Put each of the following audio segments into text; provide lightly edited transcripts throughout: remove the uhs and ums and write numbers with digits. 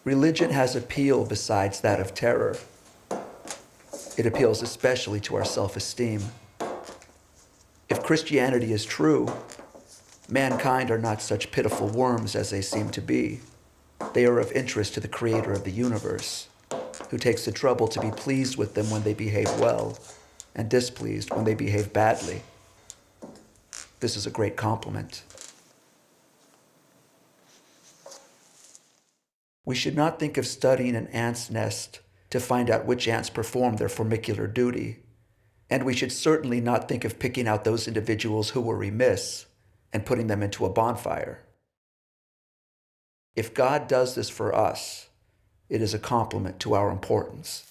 Religion has appeal besides that of terror. It appeals especially to our self-esteem. If Christianity is true, mankind are not such pitiful worms as they seem to be. They are of interest to the creator of the universe, who takes the trouble to be pleased with them when they behave well, and displeased when they behave badly. This is a great compliment. We should not think of studying an ant's nest to find out which ants perform their formicular duty, and we should certainly not think of picking out those individuals who were remiss and putting them into a bonfire. If God does this for us, it is a compliment to our importance.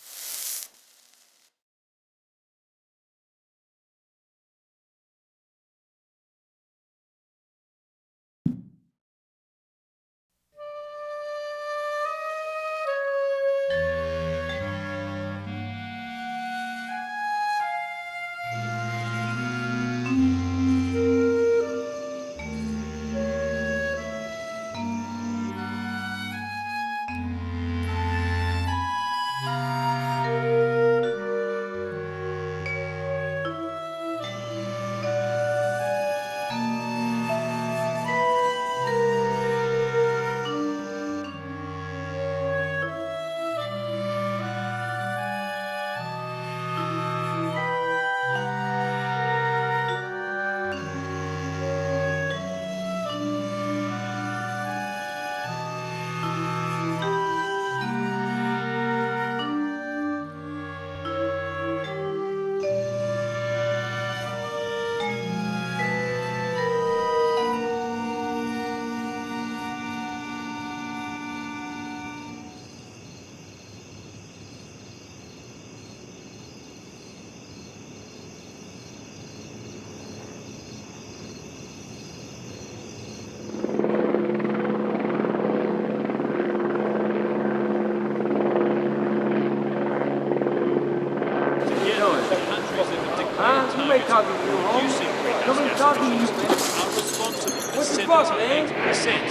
Nobody talking to you, homie. Nobody talking to you, man. What the fuck, man? Of global emissions.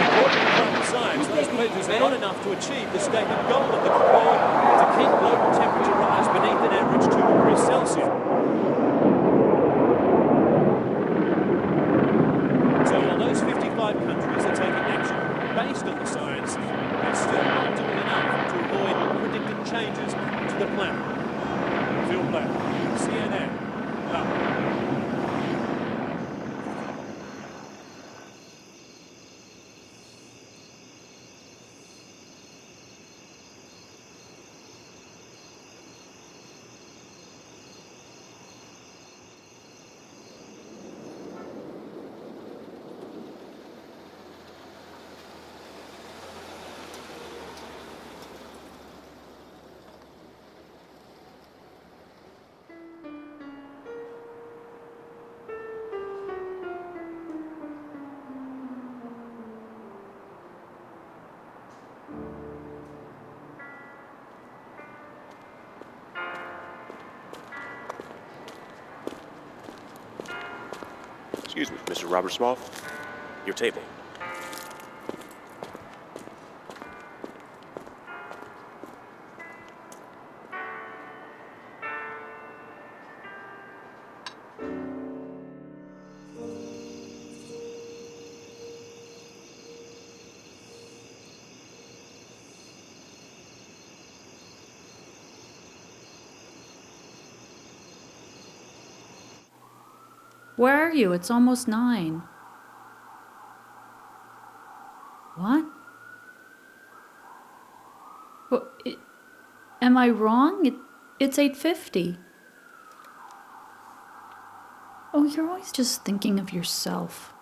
According to current science, those pledges are not enough to achieve the stated goal of the Accord to keep global temperature rise beneath an average 2 degrees Celsius. So while those 55 countries are taking action based on the science, they're still not doing enough to avoid predicted changes to the planet. Phil Black, CNN. Excuse me, Mr. Robert Small. Your table. Where are you? It's almost 9. What? Am I wrong? It's 8:50. Oh, you're always just thinking of yourself.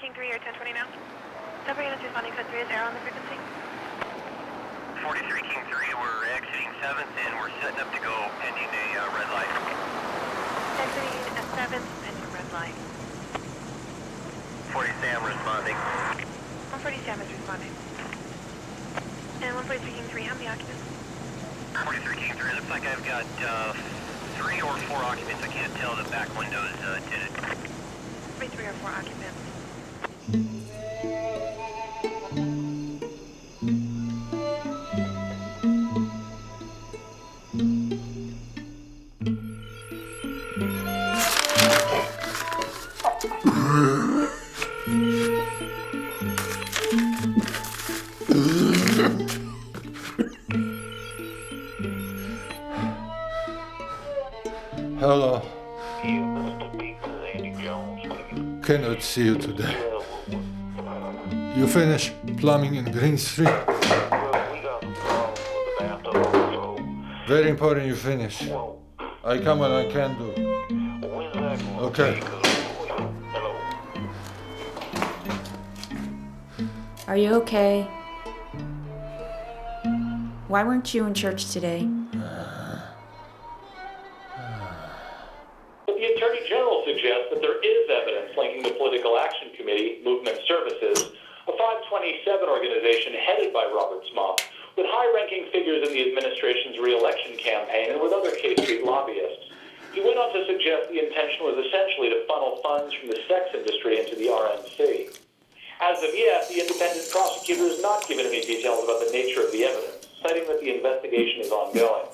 King 3 or 1020 now. Delta units responding code 3 is error on the frequency. 43 King 3, we're exiting 7th and we're setting up to go pending a red light. Exiting at 7th, pending red light. 40 Sam responding. 140 Sam is responding. And 143 King 3, how many occupants? 43 King 3, looks like I've got 3 or 4 occupants. I can't tell, the back window's tinted. 3 or 4 occupants. Hello. Cannot see you today. You finish plumbing in Green Street? Very important you finish. I come when I can do. Okay. Are you okay? Why weren't you in church today? But the Attorney General suggests that there is evidence linking the Political Action Committee, Movement Services, a 527 organization headed by Robert Smough, with high-ranking figures in the administration's re-election campaign and with other K Street lobbyists. He went on to suggest the intention was essentially to funnel funds from the sex industry into the RNC. As of yet, the independent prosecutor has not given any details about the nature of the evidence, citing that the investigation is ongoing.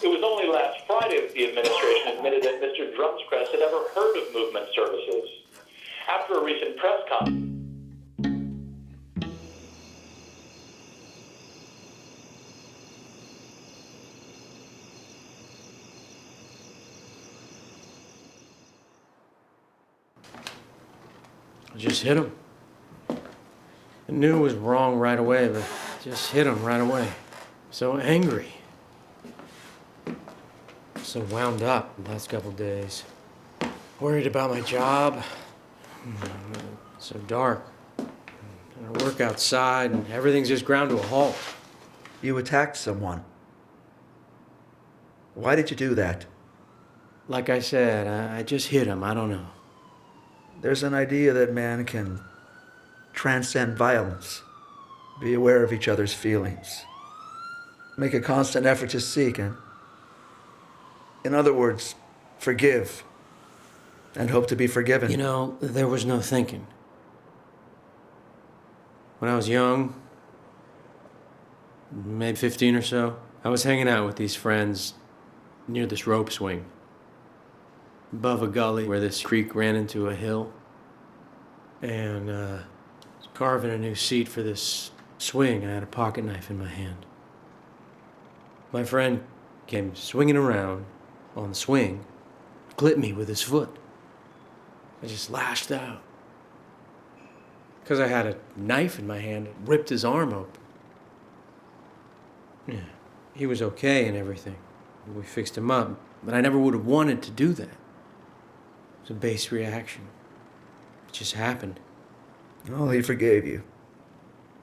It was only last Friday that the administration admitted that Mr. Drumscrest had ever heard of Movement Services. After a recent press conference, I just hit him. I knew it was wrong right away, but just hit him right away. So angry. So wound up the last couple days. Worried about my job. So dark. And I work outside and everything's just ground to a halt. You attacked someone. Why did you do that? Like I said, I just hit him. I don't know. There's an idea that man can transcend violence, be aware of each other's feelings, make a constant effort to seek, and, in other words, forgive, and hope to be forgiven. You know, there was no thinking. When I was young, maybe 15 or so, I was hanging out with these friends near this rope swing, above a gully where this creek ran into a hill, and I was carving a new seat for this swing. I had a pocket knife in my hand. My friend came swinging around on the swing, clipped me with his foot. I just lashed out. Because I had a knife in my hand, it ripped his arm open. Yeah, he was okay and everything. We fixed him up, but I never would have wanted to do that. It was a base reaction. It just happened. Oh, he forgave you.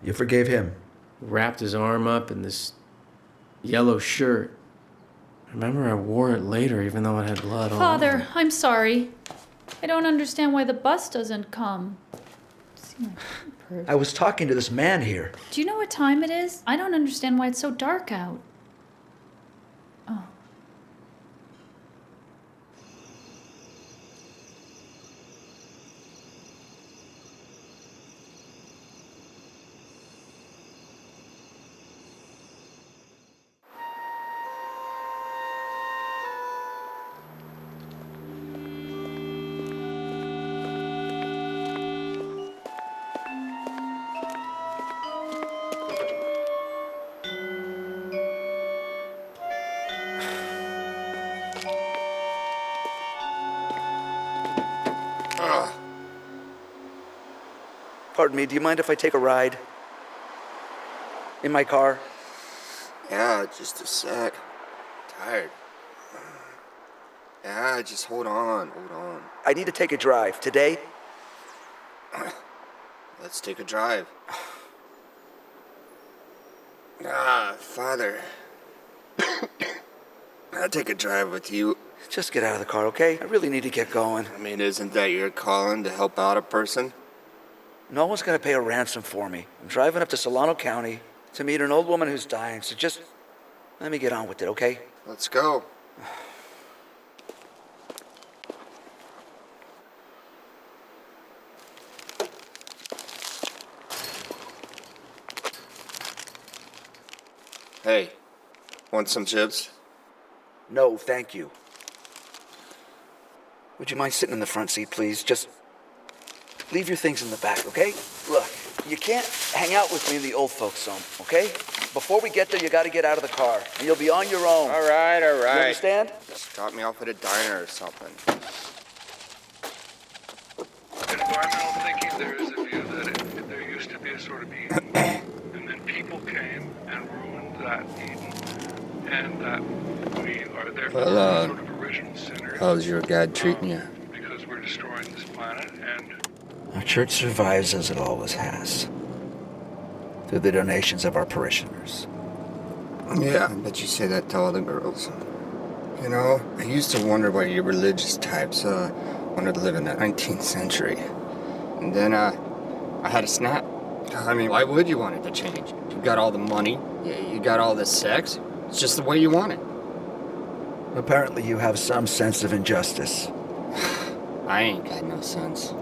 You forgave him. Wrapped his arm up in this yellow shirt. I remember I wore it later, even though it had blood all over Father, it. I'm sorry. I don't understand why the bus doesn't come. See my purse. I was talking to this man here. Do you know what time it is? I don't understand why it's so dark out. Oh. Pardon me, do you mind if I take a ride? In my car? Yeah, just a sec. Tired. Yeah, just hold on. I need to take a drive. Today? Let's take a drive. Father. I'll take a drive with you. Just get out of the car, okay? I really need to get going. I mean, isn't that your calling to help out a person? No one's gonna pay a ransom for me. I'm driving up to Solano County to meet an old woman who's dying, so just let me get on with it, okay? Let's go. Hey, want some chips? No, thank you. Would you mind sitting in the front seat, please? Just leave your things in the back, okay? Look, you can't hang out with me in the old folks' home, okay? Before we get there, you gotta get out of the car, and you'll be on your own. All right. You understand? Just drop me off at a diner or something. Environmental thinking, there is a view that there used to be a sort of Eden, and then people came and ruined that Eden, and that we are therefore sort of original sinners. How's your God treating you? Because we're destroying this planet, and Our church survives as it always has, through the donations of our parishioners. Yeah, I bet you say that to all the girls. You know, I used to wonder why you religious types wanted to live in the 19th century. And then I had a snap. I mean, why would you want it to change? You got all the money, you got all the sex. It's just the way you want it. Apparently you have some sense of injustice. I ain't got no sense.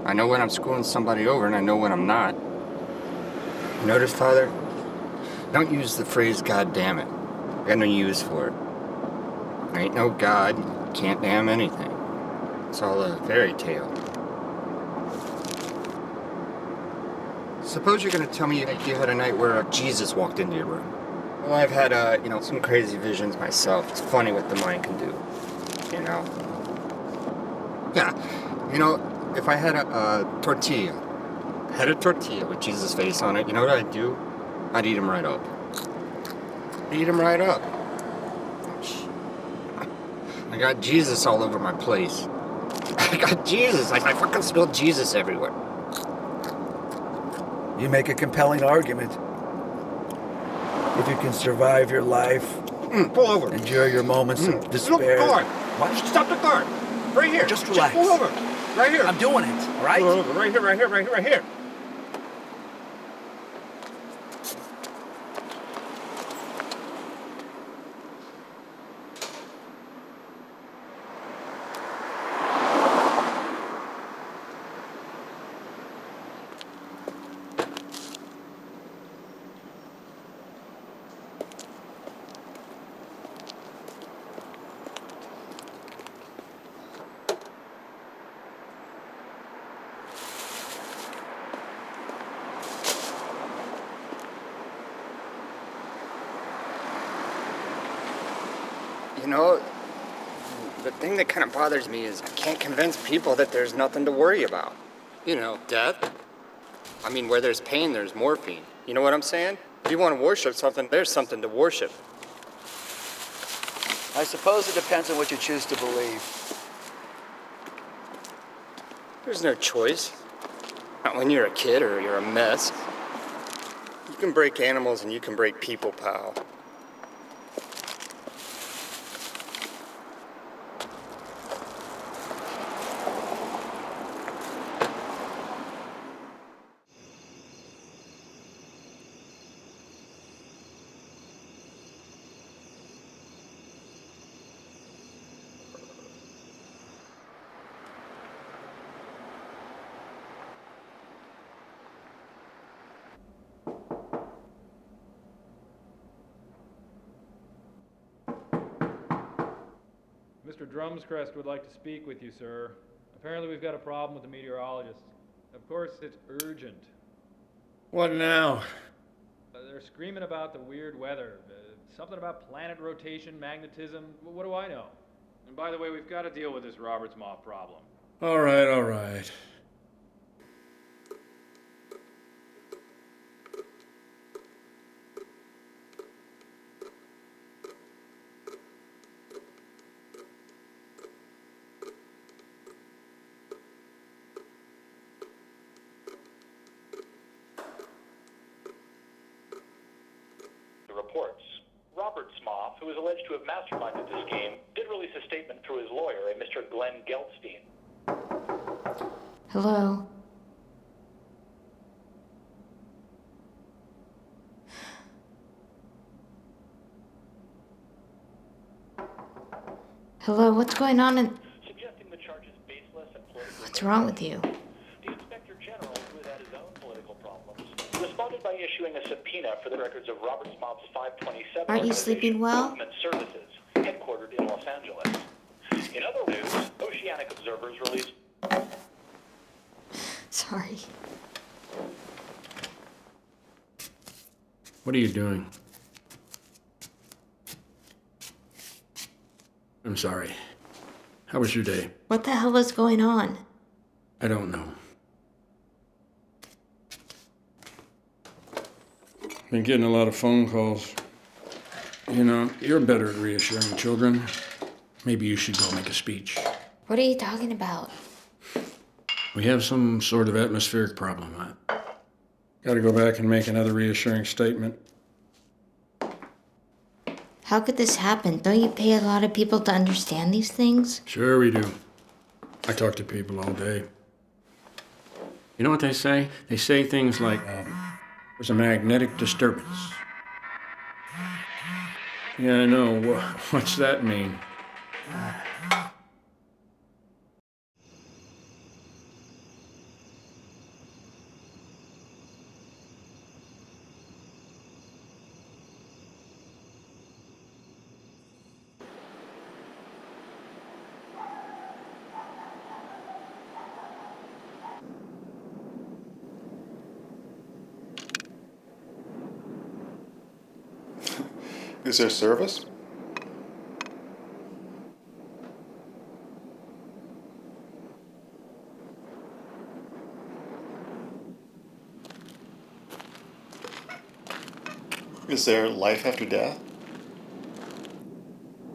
I know when I'm screwing somebody over, and I know when I'm not. You notice, Father? Don't use the phrase "God damn it." I got no use for it. There ain't no God, can't damn anything. It's all a fairy tale. Suppose you're gonna tell me you had a night where Jesus walked into your room. Well, I've had, some crazy visions myself. It's funny what the mind can do, you know? Yeah, if I had a tortilla with Jesus' face on it, you know what I'd do? I'd eat him right up. Eat him right up. I got Jesus all over my place. I got Jesus. I fucking spilled Jesus everywhere. You make a compelling argument. If you can survive your life, pull over. Endure your moments of despair. Stop the car. What? Stop the car. Right here. Just relax. Just pull over. Right here. I'm doing it, all right? Pull over. Right here. The thing that kind of bothers me is I can't convince people that there's nothing to worry about. Death. I mean, where there's pain, there's morphine. You know what I'm saying? If you want to worship something, there's something to worship. I suppose it depends on what you choose to believe. There's no choice. Not when you're a kid or you're a mess. You can break animals and you can break people, pal. Mr. Drumscrest would like to speak with you, sir. Apparently we've got a problem with the meteorologist. Of course, it's urgent. What now? They're screaming about the weird weather. Something about planet rotation, magnetism. What do I know? And by the way, we've got to deal with this Roberts moth problem. All right. reports. Robert Smoff, who is alleged to have masterminded the scheme, did release a statement through his lawyer, a Mr. Glenn Geltstein. Hello? Hello, what's going on in... Suggesting the charge is baseless and politically... What's wrong with you? The Inspector General, who had his own political problems, responded by issuing a subpoena for the records of Robert Smoff's 527 Aren't you sleeping well? Movement Services, headquartered in Los Angeles. In other news, oceanic observers released... Sorry. What are you doing? I'm sorry. How was your day? What the hell is going on? I don't know. Been getting a lot of phone calls. You know, you're better at reassuring children. Maybe you should go make a speech. What are you talking about? We have some sort of atmospheric problem. Gotta go back and make another reassuring statement. How could this happen? Don't you pay a lot of people to understand these things? Sure we do. I talk to people all day. You know what they say? They say things like, there's a magnetic disturbance. Yeah, I know. What's that mean? Is there service? Is there life after death?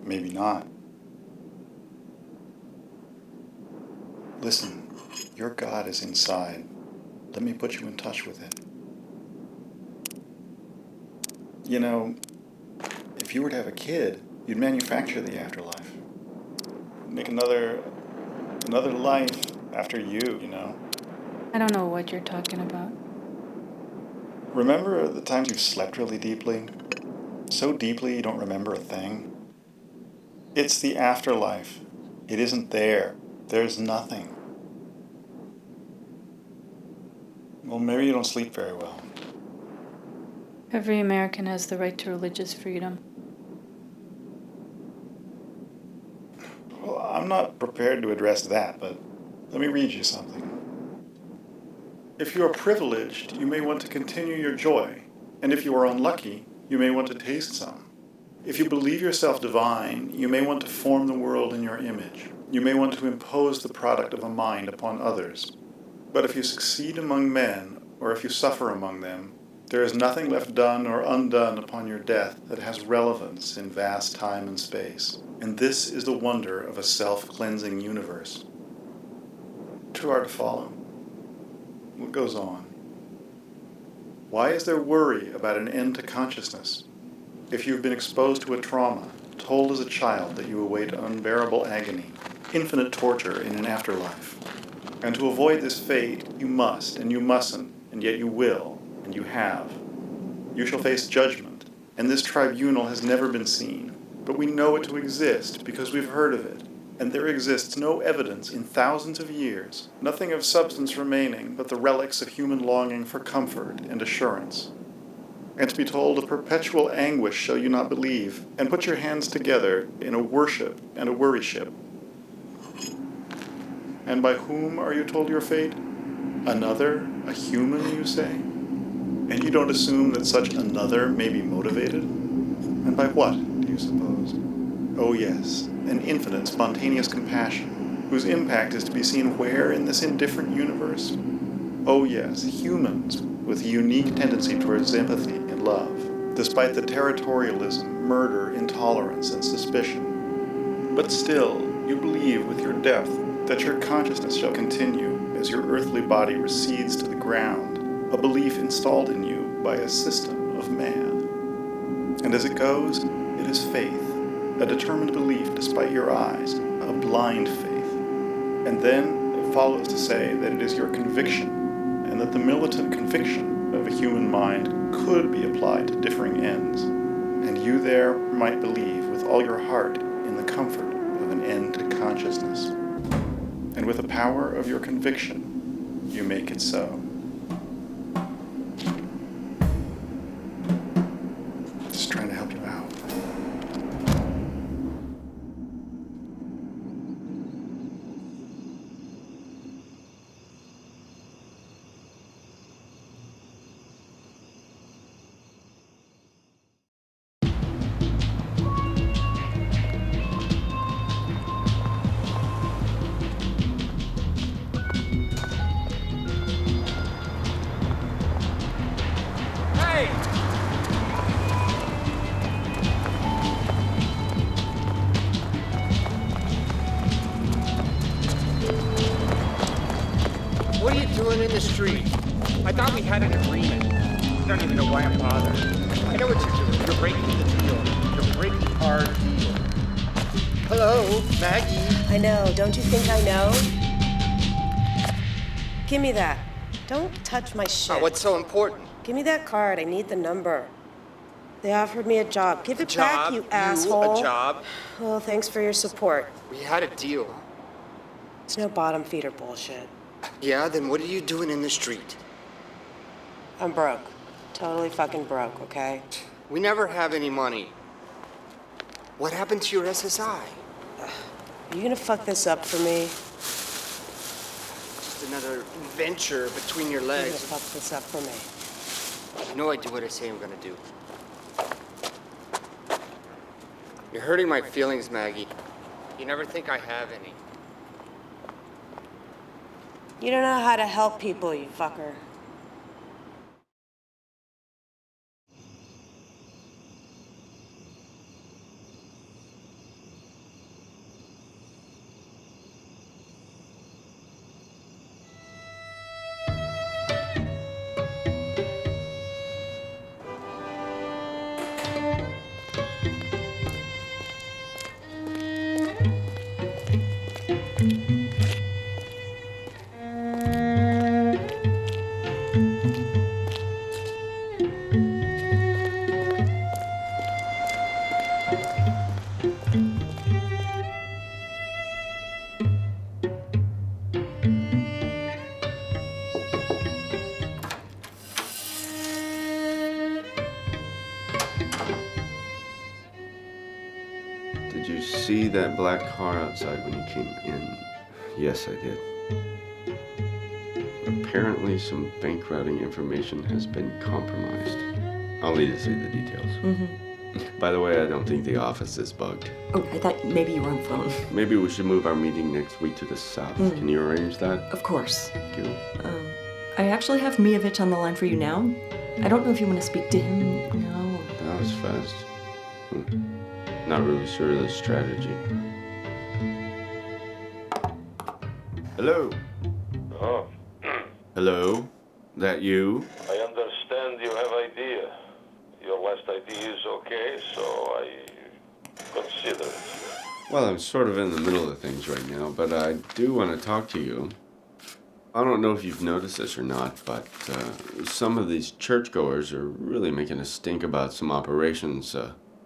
Maybe not. Listen, your God is inside. Let me put you in touch with it. You know, if you were to have a kid, you'd manufacture the afterlife. Make another life after you, you know? I don't know what you're talking about. Remember the times you slept really deeply? So deeply you don't remember a thing? It's the afterlife. It isn't there. There's nothing. Well, maybe you don't sleep very well. Every American has the right to religious freedom. Well, I'm not prepared to address that, but let me read you something. If you are privileged, you may want to continue your joy, and if you are unlucky, you may want to taste some. If you believe yourself divine, you may want to form the world in your image. You may want to impose the product of a mind upon others. But if you succeed among men, or if you suffer among them, there is nothing left done or undone upon your death that has relevance in vast time and space. And this is the wonder of a self-cleansing universe. Too hard to follow. What goes on? Why is there worry about an end to consciousness? If you've been exposed to a trauma, told as a child that you await unbearable agony, infinite torture in an afterlife, and to avoid this fate, you must and you mustn't, and yet you will, and you have. You shall face judgment, and this tribunal has never been seen, but we know it to exist because we've heard of it, and there exists no evidence in thousands of years, nothing of substance remaining but the relics of human longing for comfort and assurance. And to be told of perpetual anguish shall you not believe, and put your hands together in a worship and a worryship. And by whom are you told your fate? Another, a human, you say? And you don't assume that such another may be motivated? And by what, do you suppose? Oh yes, an infinite, spontaneous compassion, whose impact is to be seen where in this indifferent universe? Oh yes, humans, with a unique tendency towards empathy and love, despite the territorialism, murder, intolerance, and suspicion. But still, you believe with your depth that your consciousness shall continue as your earthly body recedes to the ground, a belief installed in you by a system of man. And as it goes, it is faith, a determined belief despite your eyes, a blind faith. And then it follows to say that it is your conviction, and that the militant conviction of a human mind could be applied to differing ends. And you there might believe with all your heart in the comfort of an end to consciousness. And with the power of your conviction, you make it so. Just trying to help you out. What are you doing in the street? I thought we had an agreement. I don't even know why I'm bothered. I know what you're doing. You're breaking the deal. You're breaking our deal. Hello, Maggie. I know. Don't you think I know? Give me that. Don't touch my shit. Oh, what's so important? Give me that card. I need the number. They offered me a job. Give it back, you asshole. A job? Well, thanks for your support. We had a deal. It's no bottom feeder bullshit. Yeah, then what are you doing in the street? I'm broke. Totally fucking broke, okay? We never have any money. What happened to your SSI? Are you gonna fuck this up for me? Just another venture between your You're legs. gonna fuck this up for me. You know I do what I say I'm gonna do. You're hurting my feelings, Maggie. You never think I have any. You don't know how to help people, you fucker. Did you see that black car outside when you came in? Yes, I did. Apparently some bank routing information has been compromised. I'll need to see the details. Mm-hmm. By the way, I don't think the office is bugged. Oh, I thought maybe you were on the phone. Maybe we should move our meeting next week to the south. Can you arrange that? Of course. Thank you. I actually have Mijovich on the line for you now. I don't know if you want to speak to him now. That was fast. Not really sure of the strategy. Hello? Oh. Hello? That you? I understand you have idea. Your last idea is okay, so I consider it. Well, I'm sort of in the middle of things right now, but I do want to talk to you. I don't know if you've noticed this or not, but some of these churchgoers are really making a stink about some operations,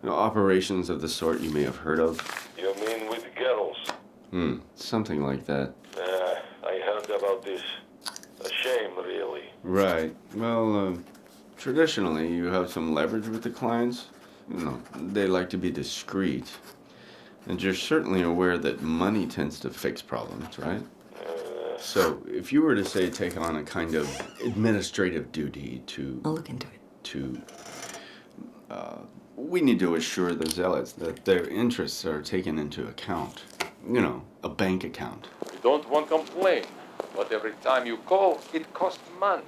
operations of the sort you may have heard of. You mean with girls? Something like that. I heard about this. A shame, really. Right. Well, traditionally, you have some leverage with the clients. You know, they like to be discreet. And you're certainly aware that money tends to fix problems, right? So, if you were to, say, take on a kind of administrative duty to... I'll look into it. We need to assure the zealots that their interests are taken into account. You know, a bank account. You don't want to complain, but every time you call, it costs money.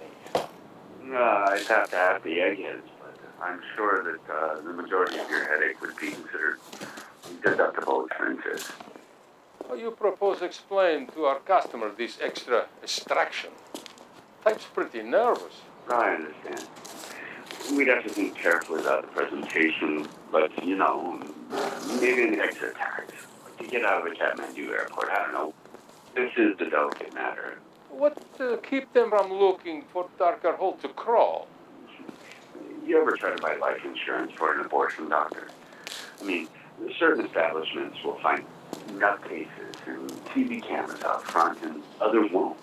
I'd have to have the eggheads, but I'm sure that the majority of your headache would be considered deductible expenses. How you propose explain to our customer this extra extraction? Type's pretty nervous. I understand. we'd have to think carefully about the presentation, but, you know, maybe an exit tax. To get out of a Chapman airport, I don't know. This is the delicate matter. What keep them from looking for darker hole to crawl? You ever try to buy life insurance for an abortion doctor? I mean, certain establishments will find nutcases and TV cameras out front, and others won't.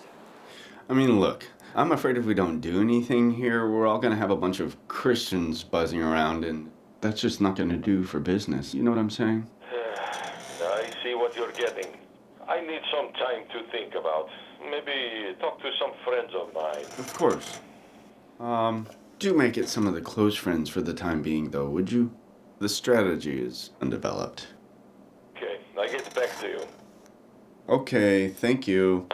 I mean, look, I'm afraid if we don't do anything here, we're all going to have a bunch of Christians buzzing around, and that's just not going to do for business. You know what I'm saying? I see what you're getting. I need some time to think about. Maybe talk to some friends of mine. Of course. Do make it some of the close friends for the time being, though, would you? The strategy is undeveloped. Okay, I get back to you. Okay, thank you.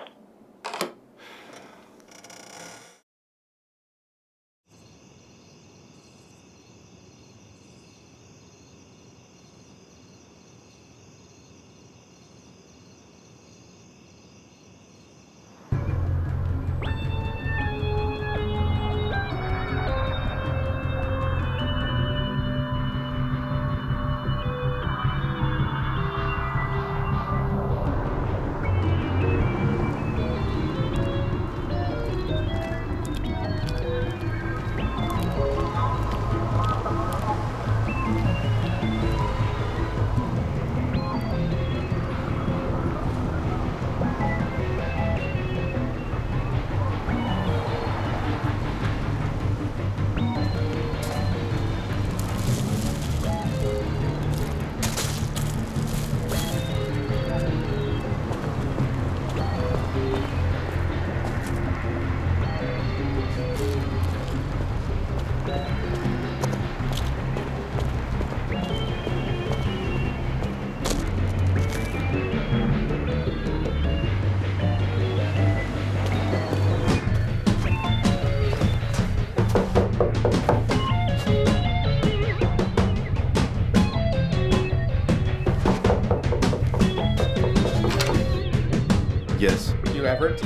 Yes. You Everett?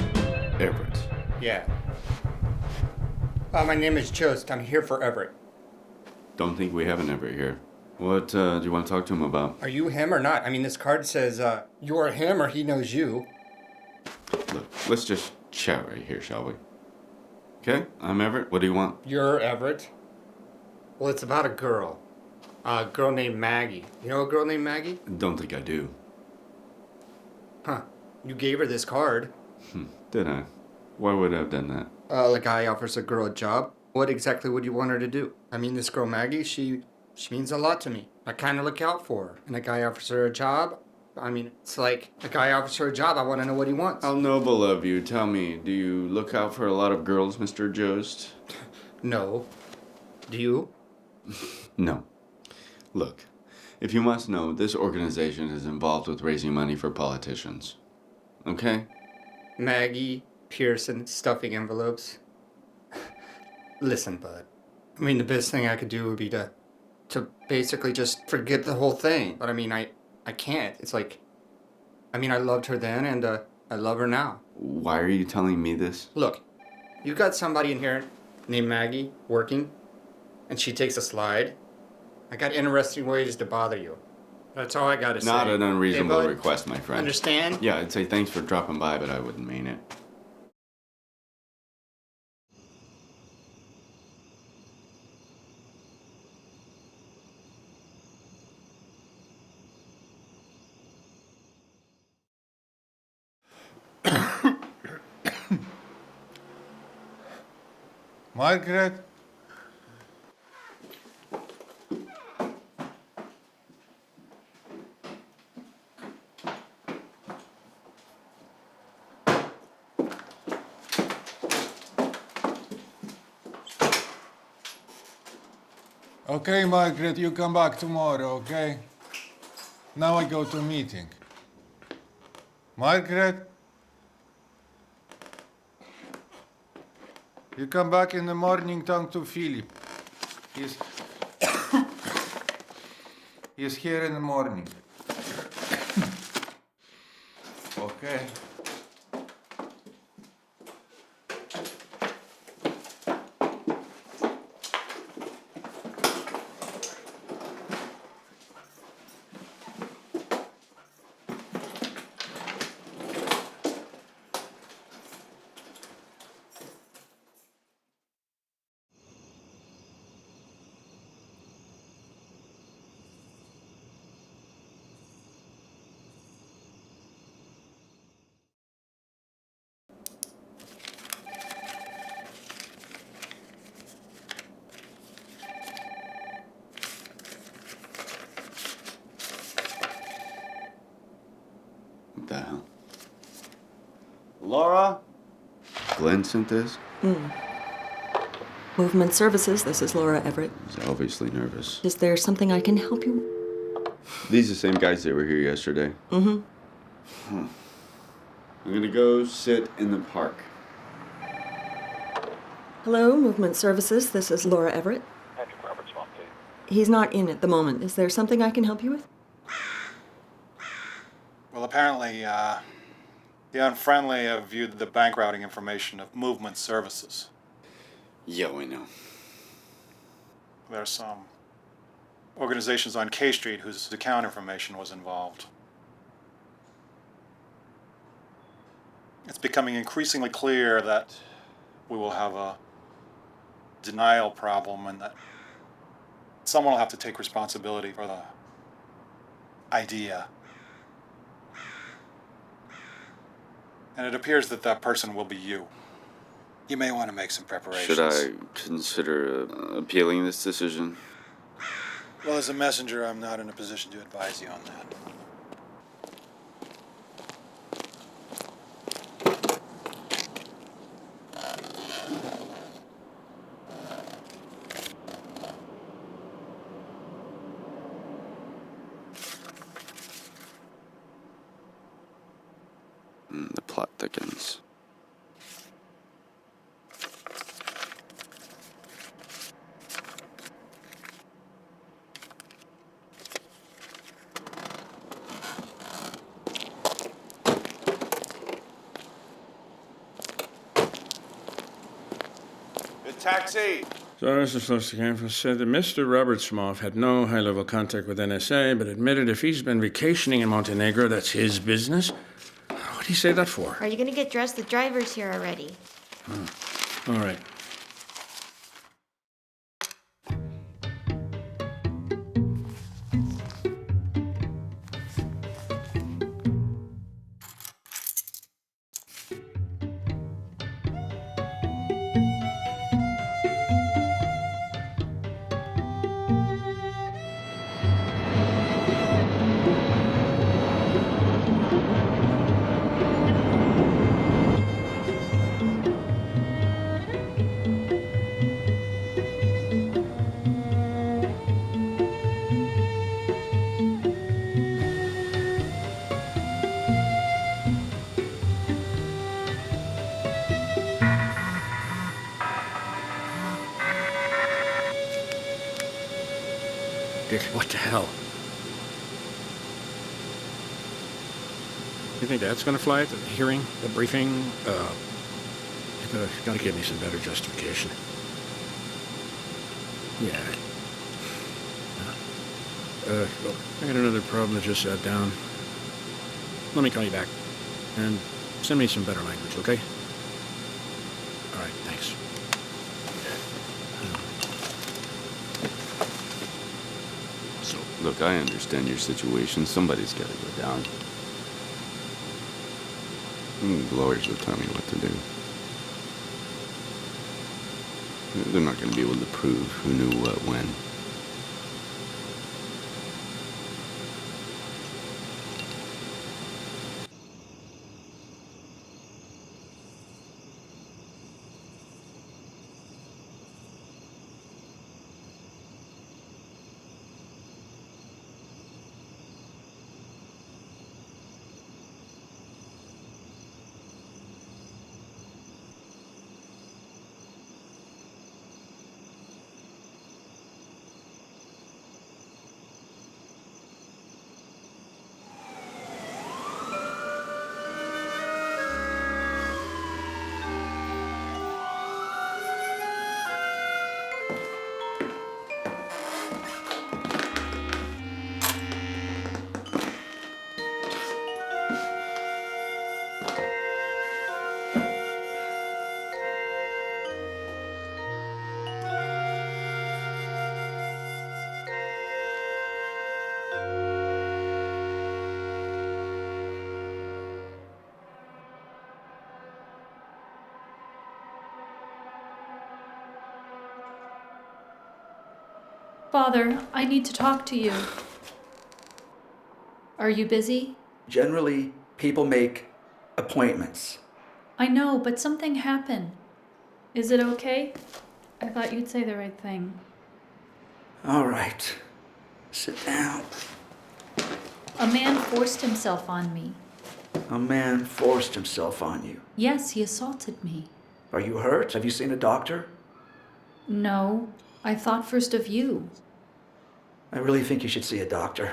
Everett. Yeah. My name is Jost. I'm here for Everett. Don't think we have an Everett here. What do you want to talk to him about? Are you him or not? I mean, this card says you're him or he knows you. Look, let's just chat right here, shall we? Okay, I'm Everett. What do you want? You're Everett? Well, it's about a girl. A girl named Maggie. You know a girl named Maggie? Don't think I do. Huh. You gave her this card. Did I? Why would I have done that? The guy offers a girl a job. What exactly would you want her to do? I mean, this girl Maggie, she means a lot to me. I kind of look out for her. And a guy offers her a job. I mean, it's like a guy offers her a job. I want to know what he wants. How noble of you. Tell me, do you look out for a lot of girls, Mr. Jost? No. Do you? No. Look, if you must know, this organization is involved with raising money for politicians. Okay? Maggie, Pearson, stuffing envelopes. Listen, bud. I mean, the best thing I could do would be to basically just forget the whole thing. But I mean, I can't. It's like, I mean, I loved her then and I love her now. Why are you telling me this? Look, you got somebody in here named Maggie working, and she takes a slide. I got interesting ways to bother you. That's all I gotta say. Not an unreasonable Hey, bud, request, my friend. Understand? Yeah, I'd say thanks for dropping by, but I wouldn't mean it. Margaret? Okay, Margaret, you come back tomorrow, okay? Now I go to a meeting. Margaret? You come back in the morning, talk to Philip. He's here in the morning. Okay. Laura? Glenn sent this? Movement Services, this is Laura Everett. He's obviously nervous. Is there something I can help you? These are the same guys that were here yesterday. Mm-hmm. I'm gonna go sit in the park. Hello, Movement Services, this is Laura Everett. Patrick Roberts, Mom, please. He's not in at the moment. Is there something I can help you with? Well, apparently, the unfriendly have viewed the bank routing information of Movement Services. Yeah, we know. There are some organizations on K Street whose account information was involved. It's becoming increasingly clear that we will have a denial problem and that someone will have to take responsibility for the idea. And it appears that that person will be you. You may want to make some preparations. Should I consider appealing this decision? Well, as a messenger, I'm not in a position to advise you on that. The plot thickens. Taxi! So, as the solicitor campus said, that Mr. Robert Smoff had no high-level contact with NSA, but admitted if he's been vacationing in Montenegro, that's his business. What did he say that for? Are you gonna get dressed? The driver's here already. All right. Dick, what the hell? You think Dad's gonna fly at the hearing, the briefing? You gotta give me some better justification. Yeah. Look, I got another problem that just sat down. Let me call you back. And send me some better language, okay? All right, thanks. Look, I understand your situation. Somebody's got to go down. The lawyers will tell me what to do. They're not going to be able to prove who knew what when. Father, I need to talk to you. Are you busy? Generally, people make appointments. I know, but something happened. Is it okay? I thought you'd say the right thing. All right. Sit down. A man forced himself on me. A man forced himself on you. Yes, he assaulted me. Are you hurt? Have you seen a doctor? No, I thought first of you. I really think you should see a doctor.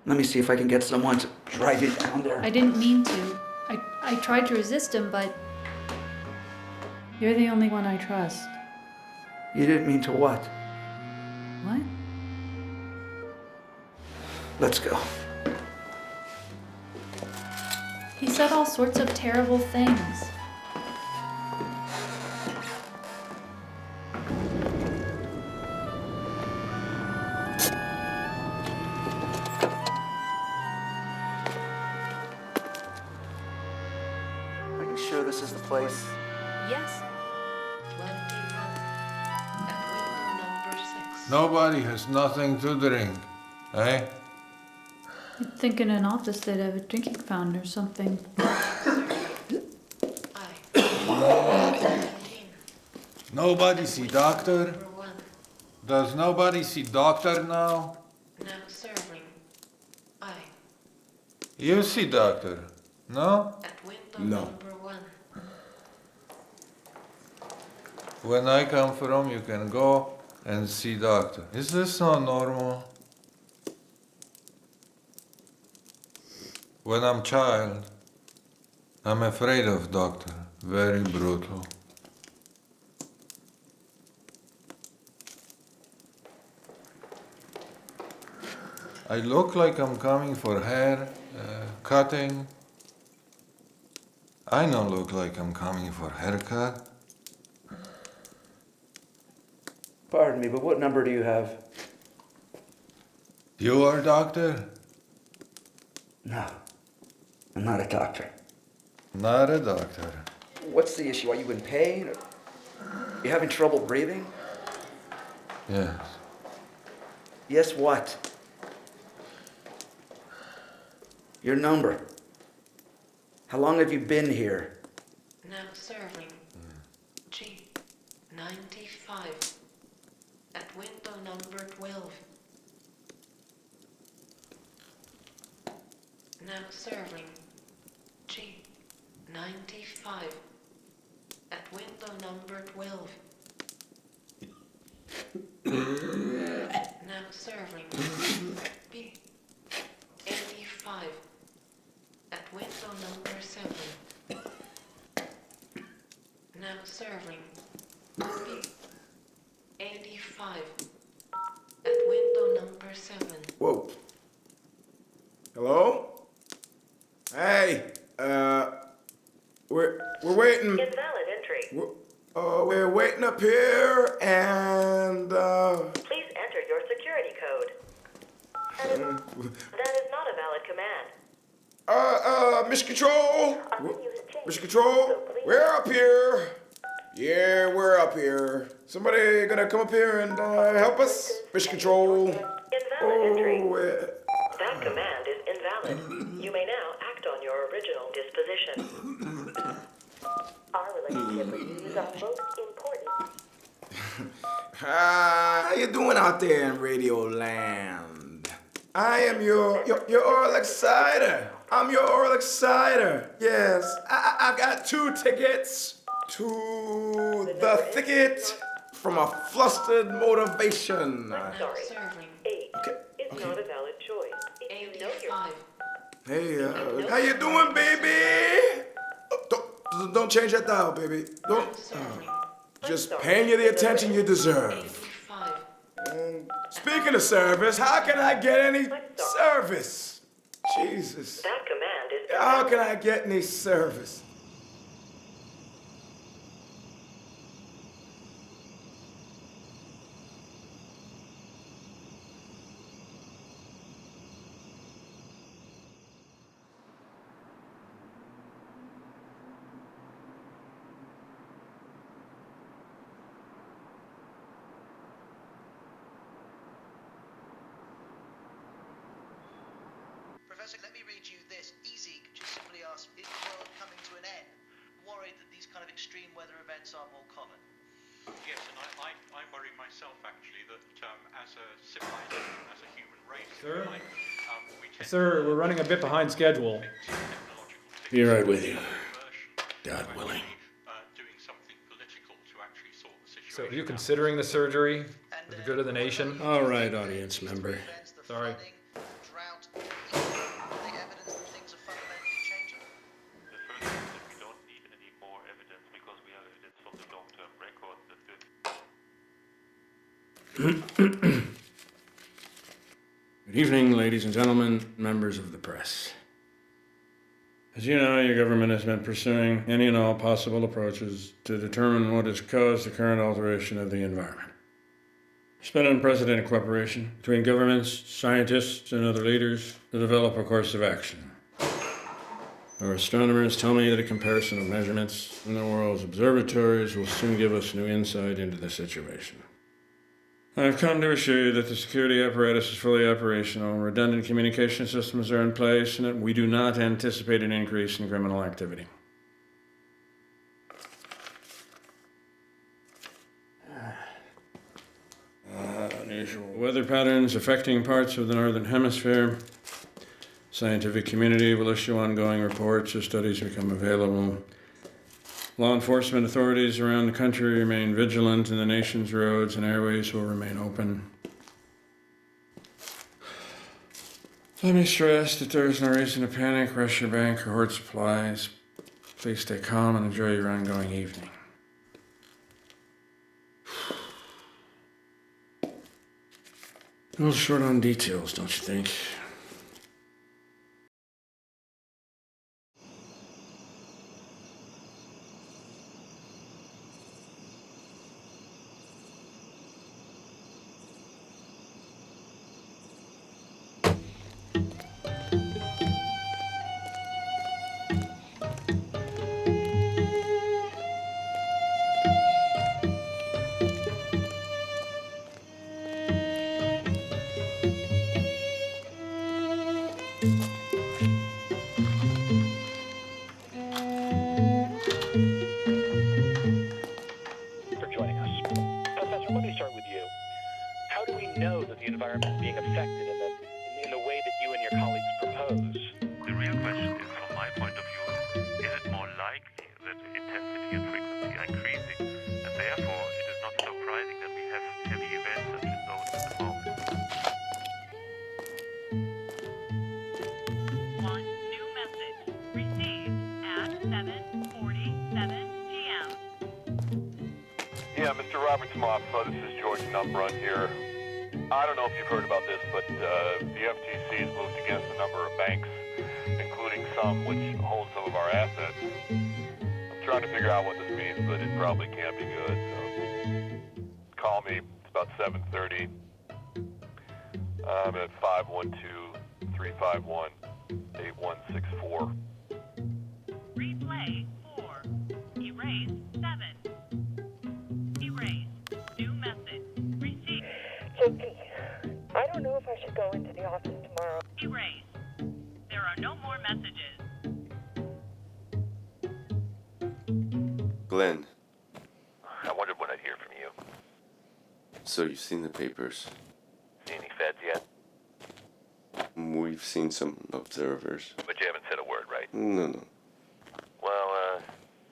Let me see if I can get someone to drive you down there. I didn't mean to. I tried to resist him, but you're the only one I trust. You didn't mean to what? What? Let's go. He said all sorts of terrible things. Are you sure this is the place? Yes. 21 at window number 6. Nobody has nothing to drink, eh? You'd think in an office they'd have a drinking fountain or something. Nobody see doctor? Does nobody see doctor now? Now serving. I. You see doctor, no? At window No. number 1. When I come from, you can go and see doctor. Is this not normal? When I'm child, I'm afraid of doctor. Very brutal. I look like I'm coming for hair cutting. I don't look like I'm coming for haircut. Pardon me, but what number do you have? You are doctor? No, I'm not a doctor. Not a doctor. What's the issue? Are you in pain? Or you having trouble breathing? Yes. Yes, what? Your number. How long have you been here? Now serving. G. 95. At window number 12. Now serving. G. 95. At window number 12. Now serving. B. 85. At window number 7. Now serving. B. 85. At window number 7. Whoa. Hello? Hey, we're waiting. Invalid entry. We're waiting up here, and Please enter your security code. That is not a valid command. Mission Control. Mission Control. We're up here. Yeah, we're up here. Somebody gonna come up here and help us? Mission Control. Invalid entry. That command is invalid. You may now act on your original disposition. Our relationship reviews are most important. How you doing out there in Radio Land? I am your oral exciter. I'm your oral exciter. Yes, I've got 2 tickets to the thicket from a flustered motivation. I'm sorry. 8 is not a valid choice. If you know your... Hey, how you doing, baby? Don't change that dial, baby. Don't. Just paying you the attention you deserve. And speaking of service, how can I get any service? Jesus. That command is... How can I get any service? Let me read you this. Easy just simply asks, is the world coming to an end? Worried that these kind of extreme weather events are more common. Yes, and I worry myself actually that as a civilization, as a human race, Sir? we tend Sir, we're running a bit behind schedule. Be right with you. God willing. doing something political to actually solve the situation. So are you considering the surgery for the good of the nation? All right, audience member. Sorry. Drought, the evidence that things are fundamentally changing. The first is that we don't need any more evidence because we have evidence from the long-term record that Good evening, ladies and gentlemen, members of the press. As you know, your government has been pursuing any and all possible approaches to determine what has caused the current alteration of the environment. There's been unprecedented cooperation between governments, scientists, and other leaders to develop a course of action. Our astronomers tell me that a comparison of measurements in the world's observatories will soon give us new insight into the situation. I've come to assure you that the security apparatus is fully operational, redundant communication systems are in place, and that we do not anticipate an increase in criminal activity. Unusual weather patterns affecting parts of the Northern Hemisphere. Scientific community will issue ongoing reports as studies become available. Law enforcement authorities around the country remain vigilant, and the nation's roads and airways will remain open. Let me stress that there is no reason to panic, rush your bank, or hoard supplies. Please stay calm and enjoy your ongoing evening. A little short on details, don't you think? For joining us. Professor, let me start with you. How do we know that the environment is being affected in the way that you and your colleagues propose? The real question is, from my point of view, is it more likely that intensity and frequency are increasing, and therefore it is not surprising that we have heavy events such as those at the moment. One new message received at 7:47 p.m. Yeah, Mr. Roberts Moff, this is George Numbrun here. I don't know if you've heard about this, but the FTC has moved against a number of banks, including some which hold some of our assets. I'm trying to figure out what this means, but it probably can't be good, so call me. It's about 7:30. I'm at 512-351-8164. Replay 4. Erase 7. Erase. New message received. JP, I don't know if I should go into the office tomorrow. Erase. There are no more messages. Glenn, I wondered when I'd hear from you. so you've seen the papers. See any feds yet? We've seen some observers. But you haven't said a word, right? No. Well,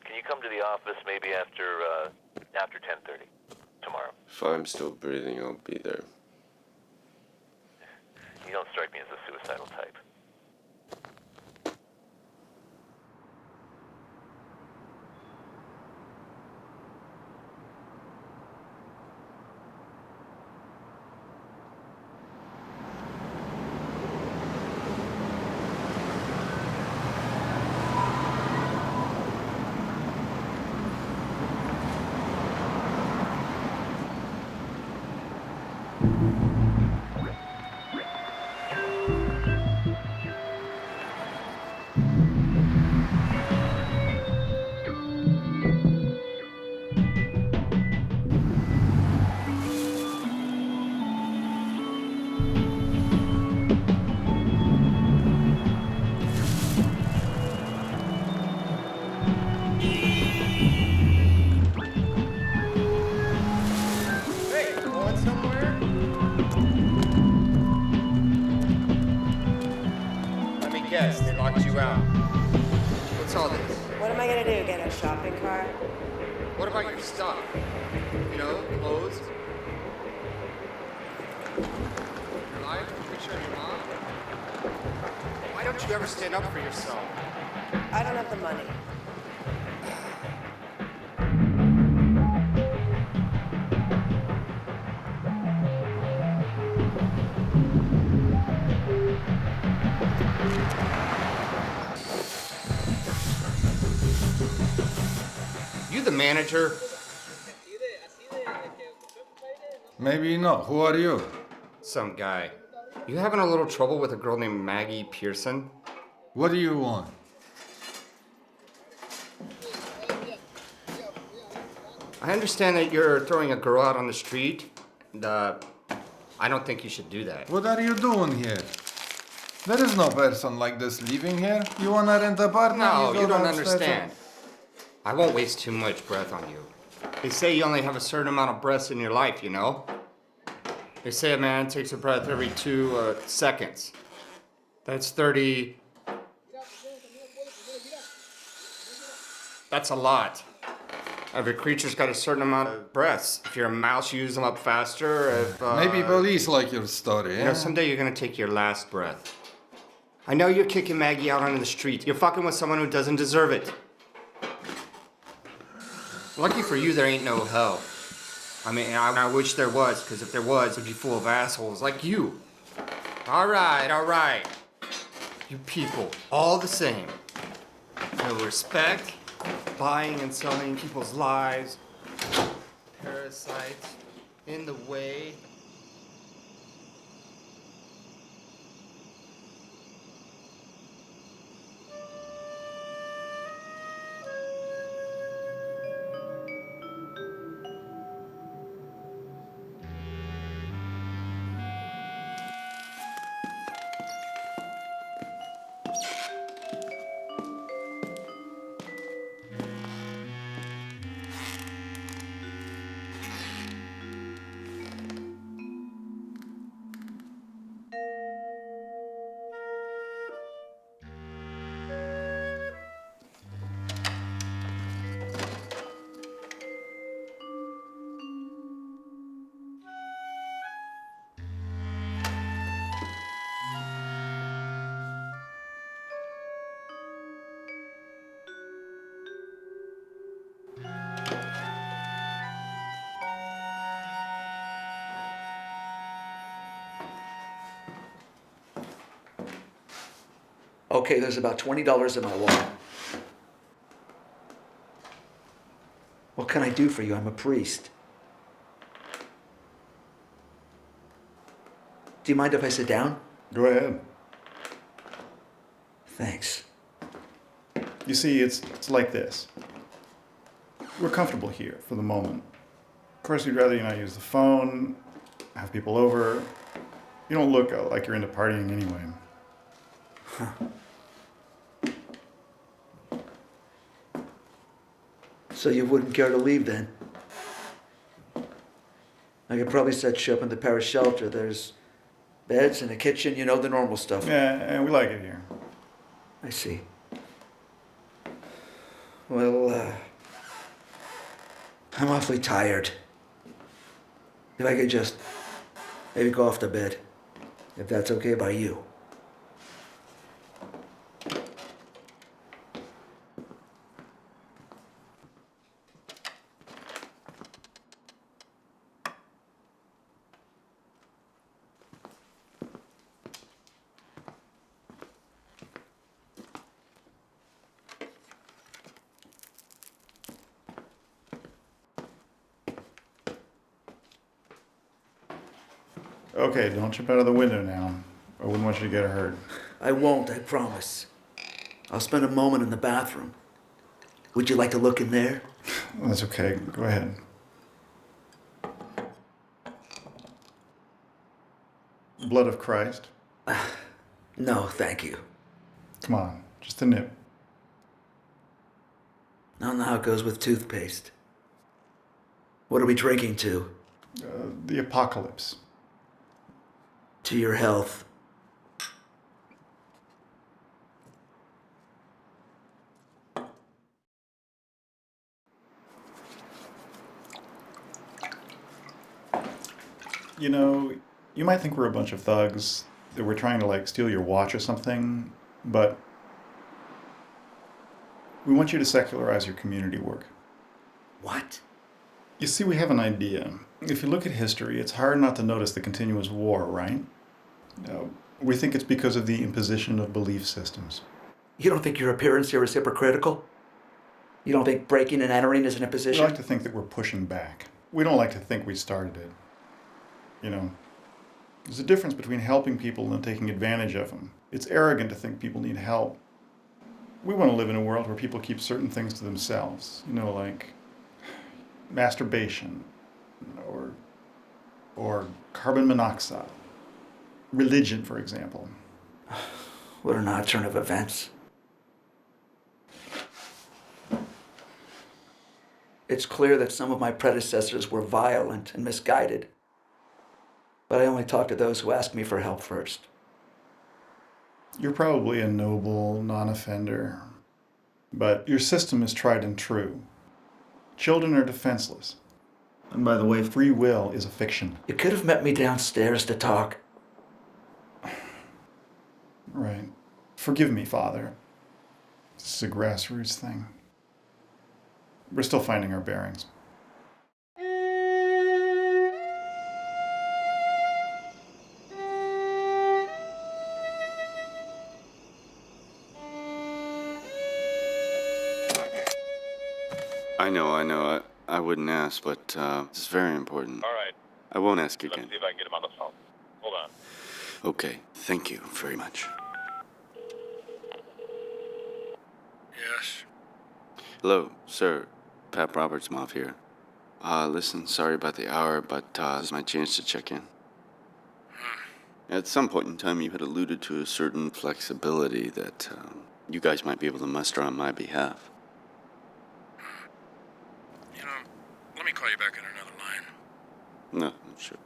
can you come to the office maybe after 10:30 tomorrow? If I'm still breathing, I'll be there. You don't strike me as a suicidal type. want you out. What's all this? What am I gonna do? Get a shopping cart? What about your stuff? You know, clothes? Your life, your picture of your mom? Why don't you ever stand up for yourself? I don't have the money. You the manager? Maybe not. Who are you? Some guy. You having a little trouble with a girl named Maggie Pearson? What do you want? I understand that you're throwing a girl out on the street, and I don't think you should do that. What are you doing here? There is no person like this living here. You wanna rent a apartment? No, go you don't downstairs understand. I won't waste too much breath on you. They say you only have a certain amount of breaths in your life, you know? They say a man takes a breath every 2 seconds. That's 30. That's a lot. Every creature's got a certain amount of breaths. If you're a mouse, you use them up faster. If Maybe police like your story, You know, someday you're gonna take your last breath. I know you're kicking Maggie out onto the street. You're fucking with someone who doesn't deserve it. Lucky for you, there ain't no hell. I mean, I wish there was, because if there was, it'd be full of assholes like you. All right. You people, all the same. No respect, buying and selling people's lives, parasites, in the way. Okay, there's about $20 in my wallet. What can I do for you? I'm a priest. Do you mind if I sit down? Go ahead. Thanks. You see, it's like this. We're comfortable here for the moment. Of course, we'd rather you not use the phone, have people over. You don't look like you're into partying anyway. Huh. So you wouldn't care to leave then? I could probably set you up in the parish shelter. There's beds and a kitchen, you know, the normal stuff. Yeah, and we like it here. I see. Well, I'm awfully tired. If I could just maybe go off to bed, if that's okay by you. Okay, don't jump out of the window now. I wouldn't want you to get hurt. I won't, I promise. I'll spend a moment in the bathroom. Would you like to look in there? That's okay. Go ahead. Blood of Christ? No, thank you. Come on, just a nip. I don't know how it goes with toothpaste. What are we drinking to? The apocalypse. To your health. You know, you might think we're a bunch of thugs, that we're trying to, like, steal your watch or something, but we want you to secularize your community work. What? You see, we have an idea. If you look at history, it's hard not to notice the continuous war, right? We think it's because of the imposition of belief systems. You don't think your appearance here is hypocritical? You don't think breaking and entering is an We imposition? like to think that we're pushing back. We don't like to think we started it. You know, there's a difference between helping people and taking advantage of them. It's arrogant to think people need help. We want to live in a world where people keep certain things to themselves. You know, like masturbation or carbon monoxide. Religion, for example. What an odd turn of events. It's clear that some of my predecessors were violent and misguided. But I only talk to those who ask me for help first. You're probably a noble non-offender, but your system is tried and true. Children are defenseless. And by the way, free will is a fiction. You could have met me downstairs to talk. Right. Forgive me, Father. This is a grassroots thing. We're still finding our bearings. I know. I wouldn't ask, but it's very important. All right. I won't ask Let's again. see if I can get him on the phone. Hold on. Okay, thank you very much. Yes. Hello, sir. Pat Roberts-Moff here. Listen, sorry about the hour, but this is my chance to check in. At some point in time, you had alluded to a certain flexibility that you guys might be able to muster on my behalf. You know, let me call you back on another line. No, sure.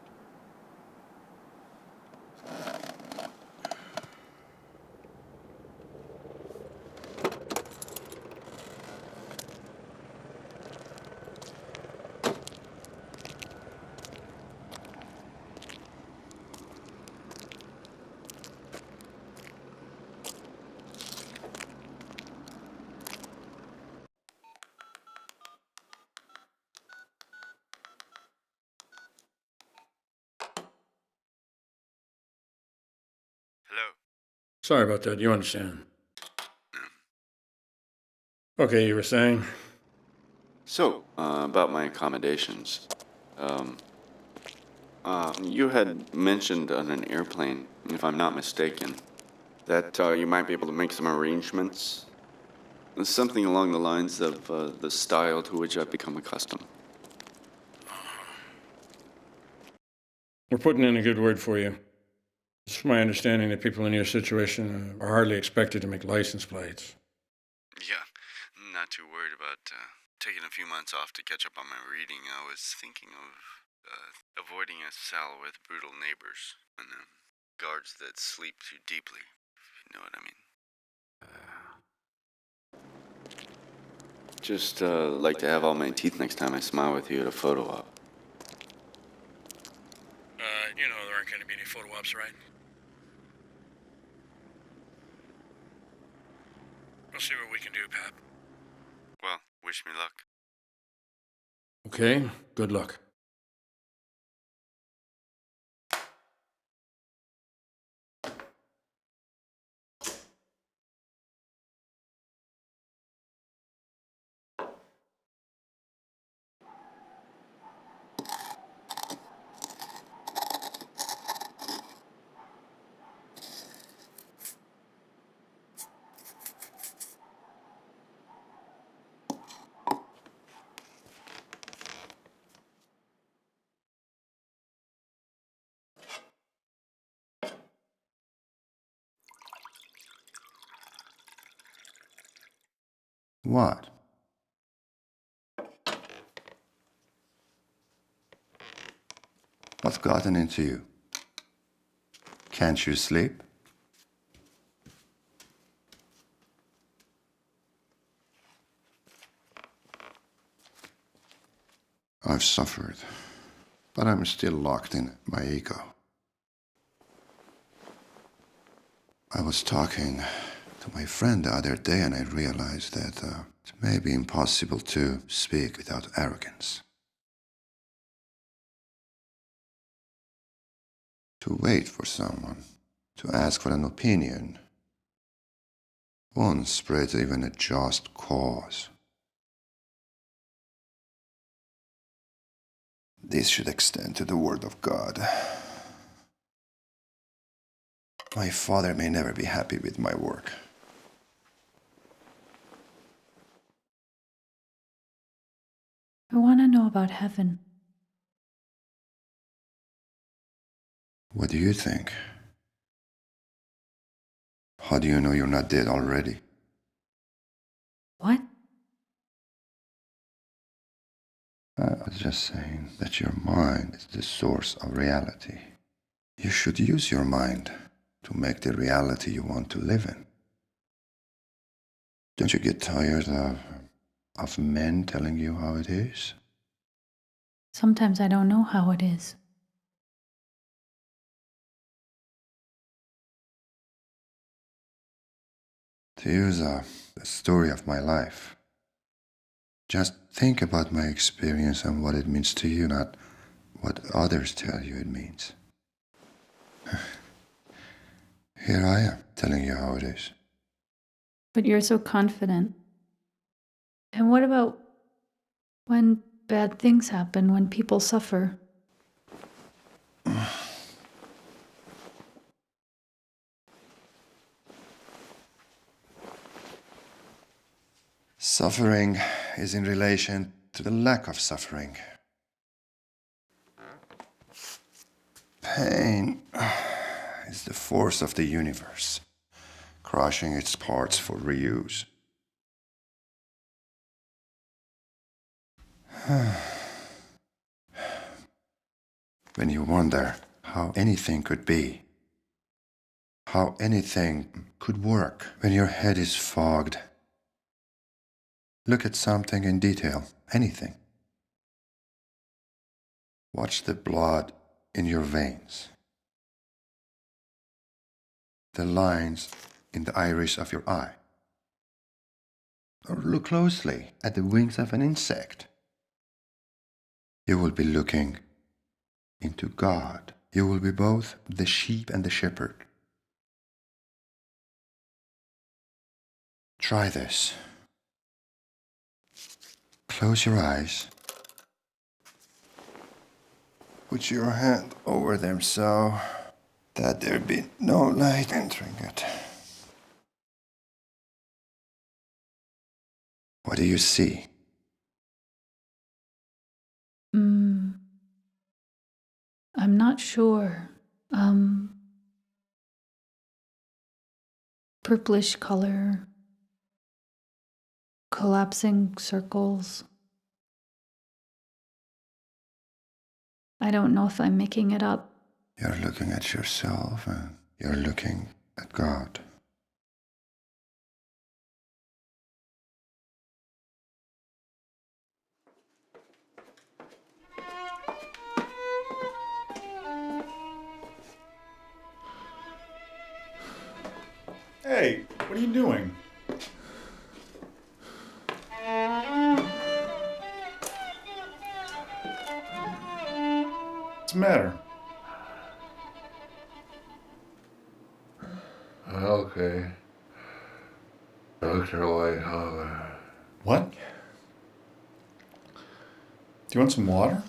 Sorry about that. You understand. Okay, you were saying? So, about my accommodations. You had mentioned on an airplane, if I'm not mistaken, that you might be able to make some arrangements. Something along the lines of the style to which I've become accustomed. We're putting in a good word for you. It's my understanding that people in your situation are hardly expected to make license plates. Yeah, not too worried about taking a few months off to catch up on my reading. I was thinking of avoiding a cell with brutal neighbors and guards that sleep too deeply, if you know what I mean. Just like to have all my teeth next time I smile with you at a photo op. You know there aren't going to be any photo ops, right? We'll see what we can do, Pap. Well, wish me luck. Okay, good luck. What? What's gotten into you? Can't you sleep? I've suffered. but I'm still locked in my ego. I was talking to my friend the other day and I realized that it may be impossible to speak without arrogance. To wait for someone, to ask for an opinion, won't spread even a just cause. This should extend to the Word of God. My father may never be happy with my work. I want to know about heaven. What do you think? How do you know you're not dead already? What? I was just saying that your mind is the source of reality. You should use your mind to make the reality you want to live in. Don't you get tired of men telling you how it is? Sometimes I don't know how it is. Here's the story of my life. Just think about my experience and what it means to you, not what others tell you it means. Here I am, telling you how it is. But you're so confident. And what about when bad things happen, when people suffer? Suffering is in relation to the lack of suffering. Pain is the force of the universe, crushing its parts for reuse. When you wonder how anything could be, how anything could work, when your head is fogged, look at something in detail, anything. Watch the blood in your veins, the lines in the iris of your eye. Or look closely at the wings of an insect. You will be looking into God. You will be both the sheep and the shepherd. Try this. Close your eyes. Put your hand over them so that there be no light entering it. What do you see? I'm not sure. Purplish color, collapsing circles. I don't know if I'm making it up. You're looking at yourself and you're looking at God. Hey, what are you doing? What's the matter? Okay. Dr. Whiteholler. What? Do you want some water?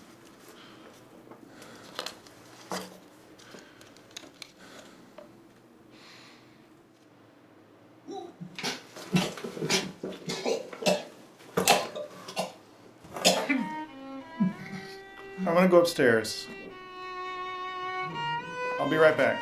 I'm gonna go upstairs. I'll be right back.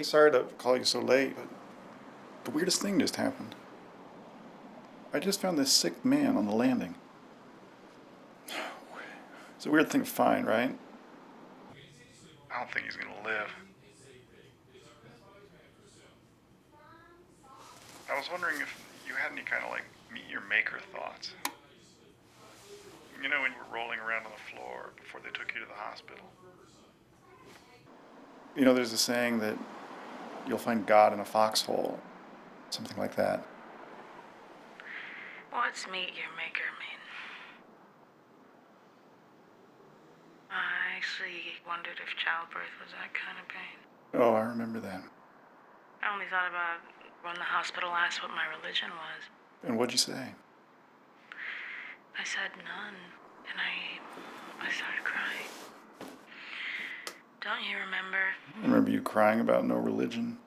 sorry to call you so late, but the weirdest thing just happened. I just found this sick man on the landing. It's a weird thing to find, right? I don't think he's gonna live. I was wondering if you had any kind of like meet your maker thoughts. You know, when you were rolling around on the floor before they took you to the hospital. You know, there's a saying that you'll find God in a foxhole. Something like that. What's meet your maker mean? I actually wondered if childbirth was that kind of pain. Oh, I remember that. I only thought about when the hospital asked what my religion was. And what'd you say? I said none, and I started crying. Don't you remember? I remember you crying about no religion.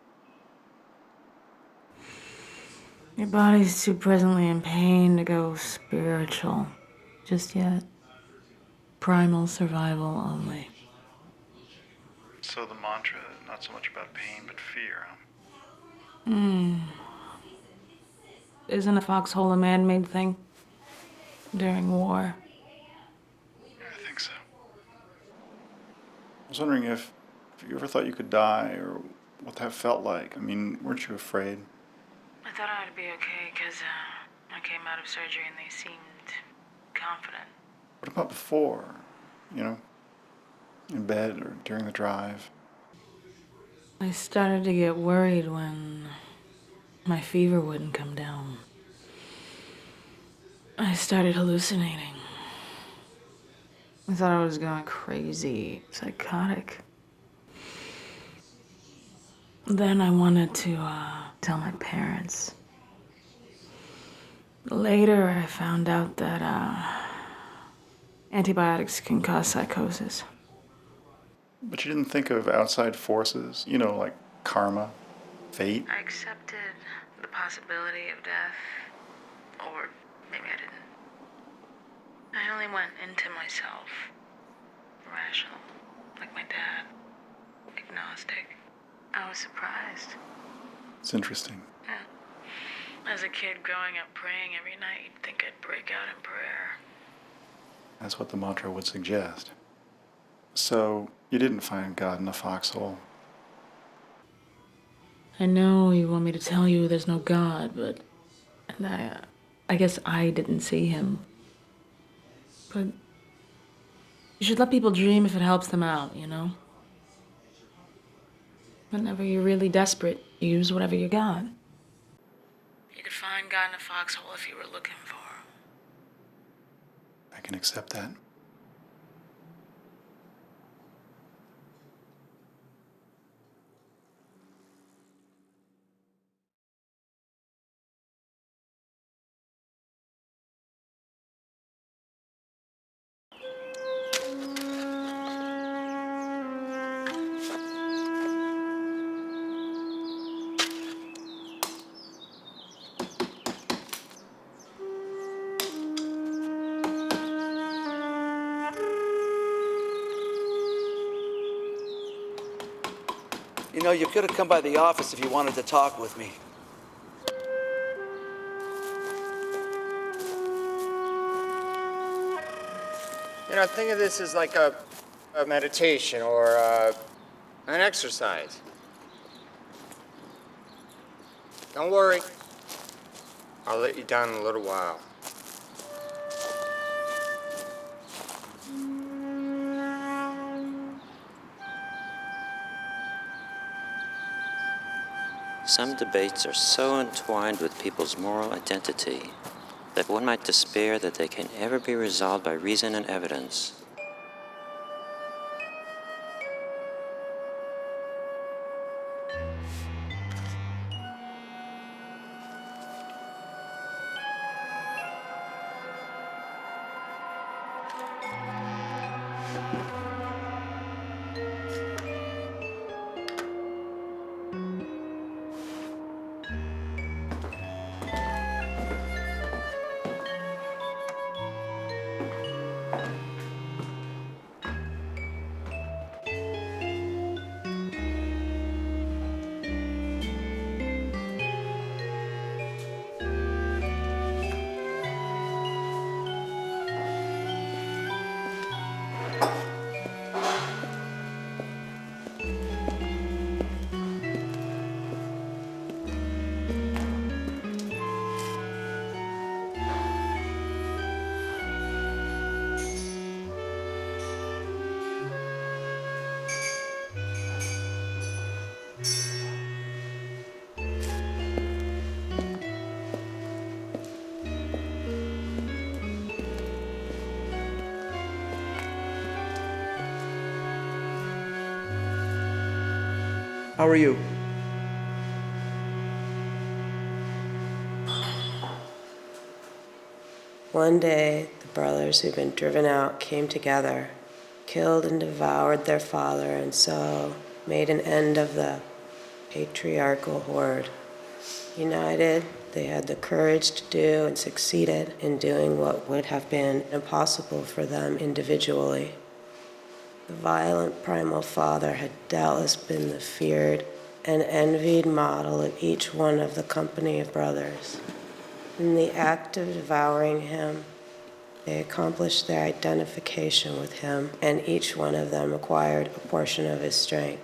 Your body's too presently in pain to go spiritual. Just yet. Primal survival only. So the mantra, not so much about pain, but fear, huh? Isn't a foxhole a man-made thing? During war. Yeah, I think so. I was wondering if you ever thought you could die, or what that felt like. I mean, weren't you afraid? I thought I'd be okay because I came out of surgery and they seemed confident. What about before? You know, in bed or during the drive? I started to get worried when my fever wouldn't come down. I started hallucinating. I thought I was going crazy, psychotic. Then I wanted to tell my parents. Later, I found out that antibiotics can cause psychosis. But you didn't think of outside forces, you know, like karma, fate? I accepted the possibility of death, or maybe I didn't. I only went into myself, rational, like my dad, agnostic. I was surprised. It's interesting. Yeah. As a kid growing up praying every night, you'd think I'd break out in prayer. That's what the mantra would suggest. So, you didn't find God in a foxhole? I know you want me to tell you there's no God, but I guess I didn't see him. But you should let people dream if it helps them out, you know? Whenever you're really desperate, you use whatever you got. You could find God in a foxhole if you were looking for him. I can accept that. You know, you could have come by the office if you wanted to talk with me. You know, think of this as like a meditation or an exercise. Don't worry. I'll let you down in a little while. Some debates are so entwined with people's moral identity that one might despair that they can ever be resolved by reason and evidence. How are you? One day, the brothers who'd been driven out came together, killed and devoured their father, and so made an end of the patriarchal horde. United, they had the courage to do and succeeded in doing what would have been impossible for them individually. The violent primal father had doubtless been the feared and envied model of each one of the company of brothers. In the act of devouring him, they accomplished their identification with him, and each one of them acquired a portion of his strength.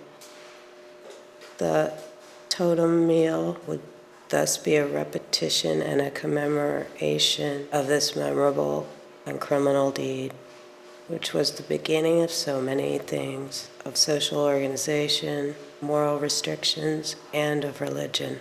The totem meal would thus be a repetition and a commemoration of this memorable and criminal deed, which was the beginning of so many things, of social organization, moral restrictions, and of religion.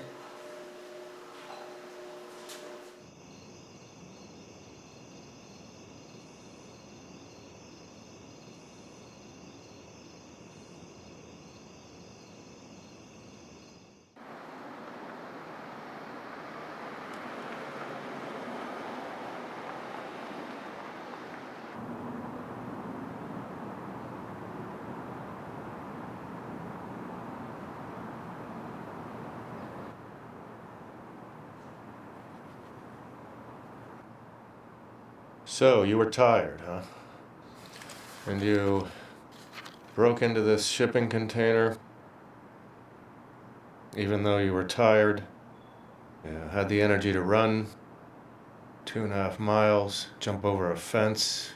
So, you were tired, huh? And you broke into this shipping container, even though you were tired. You had the energy to run 2.5 miles, jump over a fence,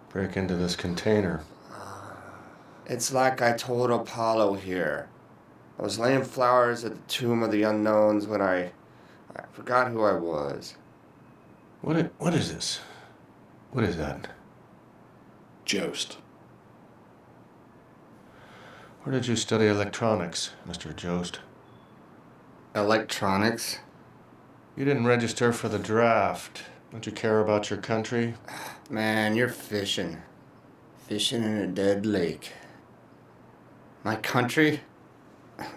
break into this container. It's like I told Apollo here. I was laying flowers at the tomb of the unknowns when I forgot who I was. What is this? What is that? Jost. Where did you study electronics, Mr. Jost? Electronics? You didn't register for the draft. Don't you care about your country? Man, you're fishing. Fishing in a dead lake. My country?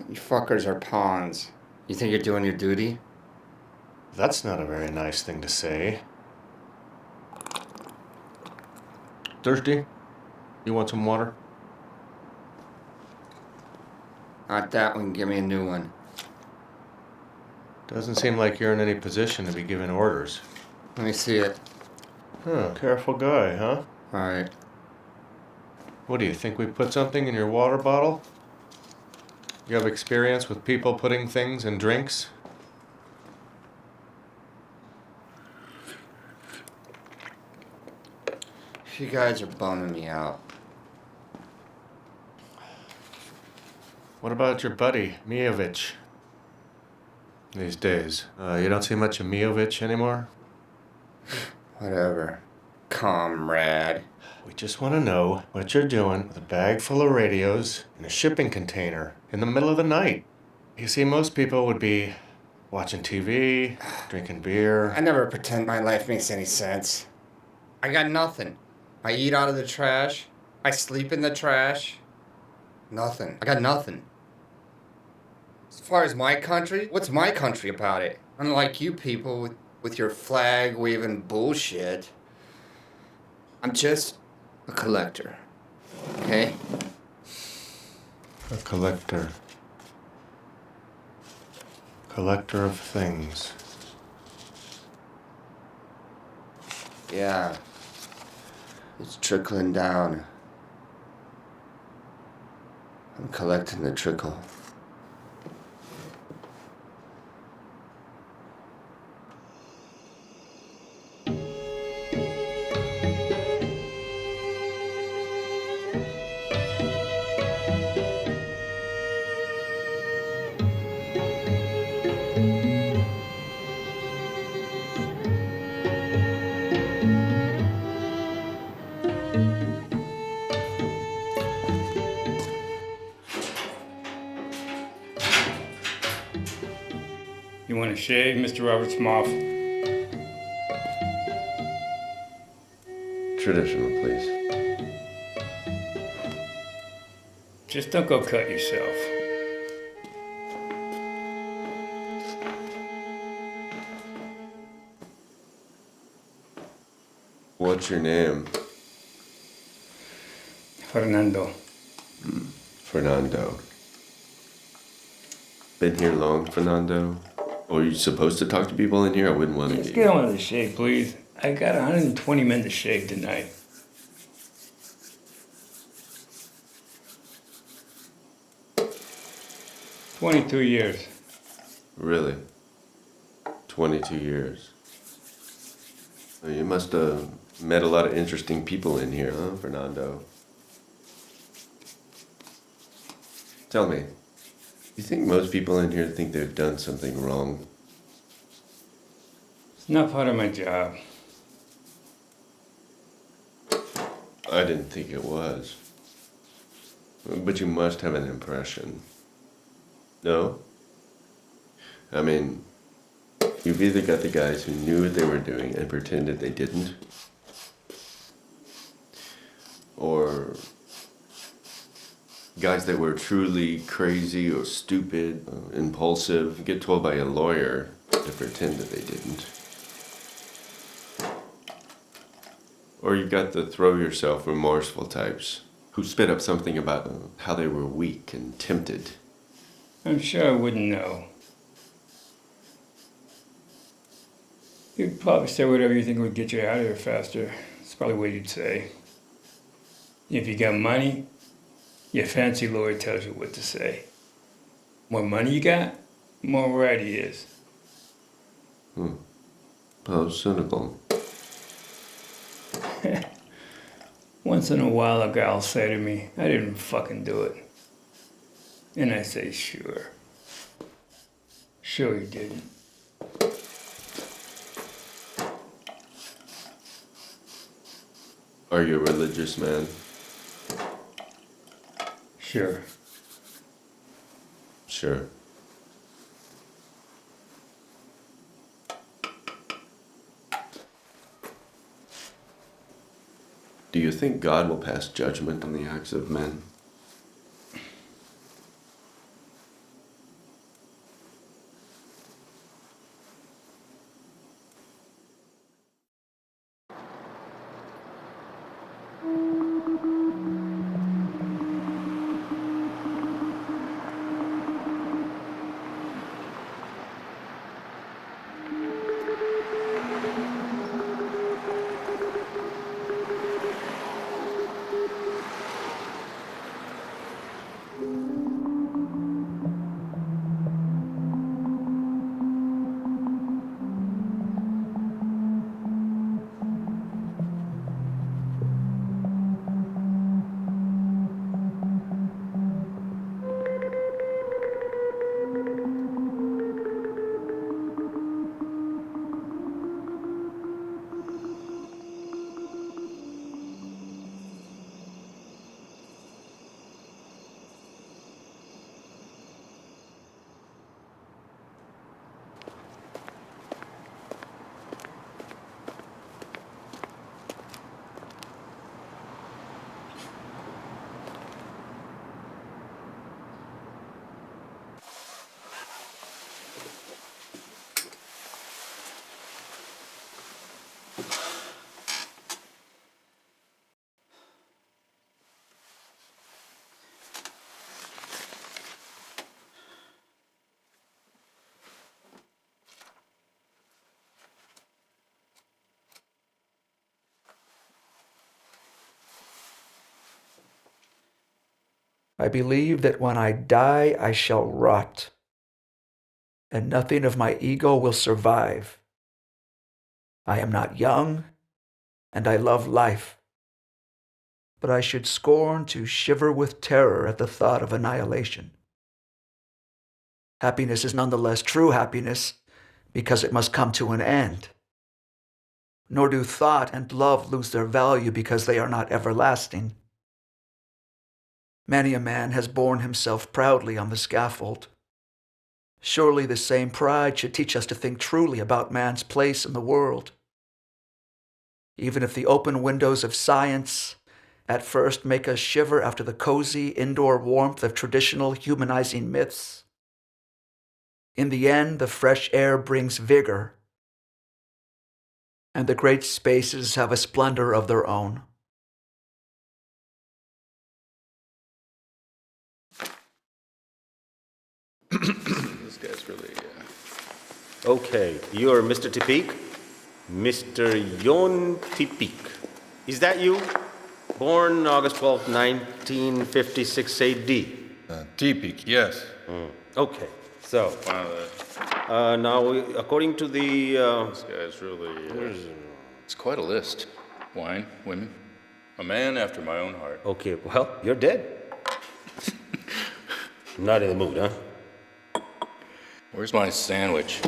You fuckers are pawns. You think you're doing your duty? That's not a very nice thing to say. Thirsty? You want some water? Not that one, give me a new one. Doesn't seem like you're in any position to be giving orders. Let me see it. Huh, careful guy, huh? Alright. What do you think, we put something in your water bottle? You have experience with people putting things in drinks? You guys are bumming me out. What about your buddy, Mijovich? These days, you don't see much of Mijovich anymore? Whatever. Comrade. We just want to know what you're doing with a bag full of radios in a shipping container in the middle of the night. You see, most people would be watching TV, drinking beer. I never pretend my life makes any sense. I got nothing. I eat out of the trash. I sleep in the trash. Nothing. I got nothing. As far as my country, what's my country about it? Unlike you people with your flag-waving bullshit, I'm just a collector. Okay? A collector. Collector of things. Yeah. It's trickling down. I'm collecting the trickle. You want to shave, Mr. Roberts Moff? Traditional, please. Just don't go cut yourself. What's your name? Fernando. Fernando. Been here long, Fernando? Or are you supposed to talk to people in here? I wouldn't want to Let's get get on with the shave, please. I got 120 men to shave tonight. "22 years. Really? 22 years. Well, you must have met a lot of interesting people in here, huh, Fernando? Tell me, you think most people in here think they've done something wrong? It's not part of my job. I didn't think it was. But you must have an impression. No? I mean, you've either got the guys who knew what they were doing and pretended they didn't, or guys that were truly crazy or stupid, impulsive, get told by a lawyer to pretend that they didn't. Or you've got the throw-yourself remorseful types who spit up something about how they were weak and tempted. I'm sure I wouldn't know. You'd probably say whatever you think would get you out of here faster. That's probably what you'd say. If you got money, your fancy lawyer tells you what to say. More money you got, more right he is. How cynical. Once in a while, a guy will say to me, "I didn't fucking do it." And I say, "Sure. Sure you didn't." Are you a religious man? Sure. Sure. Do you think God will pass judgment on the acts of men? I believe that when I die, I shall rot, and nothing of my ego will survive. I am not young, and I love life, but I should scorn to shiver with terror at the thought of annihilation. Happiness is nonetheless true happiness because it must come to an end. Nor do thought and love lose their value because they are not everlasting. Many a man has borne himself proudly on the scaffold. Surely the same pride should teach us to think truly about man's place in the world. Even if the open windows of science at first make us shiver after the cozy indoor warmth of traditional humanizing myths, in the end the fresh air brings vigor. and the great spaces have a splendor of their own. This guy's really, Okay, you're Mr. Tipik? Mr. Yon Tipik. Is that you? Born August 12th, 1956 AD. Tipik, yes. Okay, so. Now, according to the. This guy's really. It's quite a list. Wine, women, a man after my own heart. Okay, well, you're dead. Not in the mood, huh? Where's my sandwich?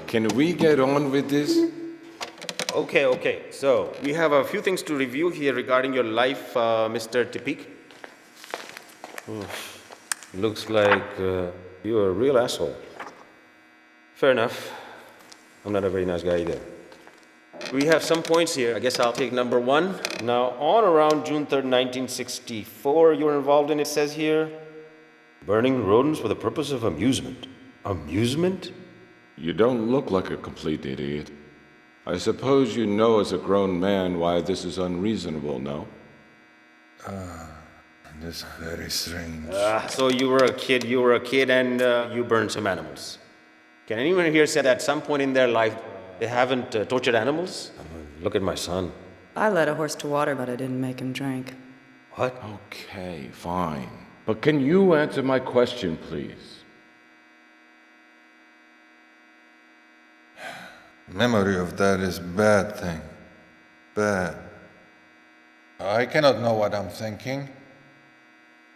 Can we get on with this? Okay. So, we have a few things to review here regarding your life, Mr. Tipik. Looks like you're a real asshole. Fair enough. I'm not a very nice guy either. We have some points here. I guess I'll take number one. Now, on around June 3rd, 1964, you were involved in, it says here, burning rodents for the purpose of amusement. Amusement? You don't look like a complete idiot. I suppose you know as a grown man why this is unreasonable, no? This is very strange. So you were a kid and you burned some animals. Can anyone here say that at some point in their life they haven't tortured animals? Look at my son. I led a horse to water, but I didn't make him drink. What? Okay, fine. But can you answer my question, please? Memory of that is bad thing. Bad. I cannot know what I'm thinking.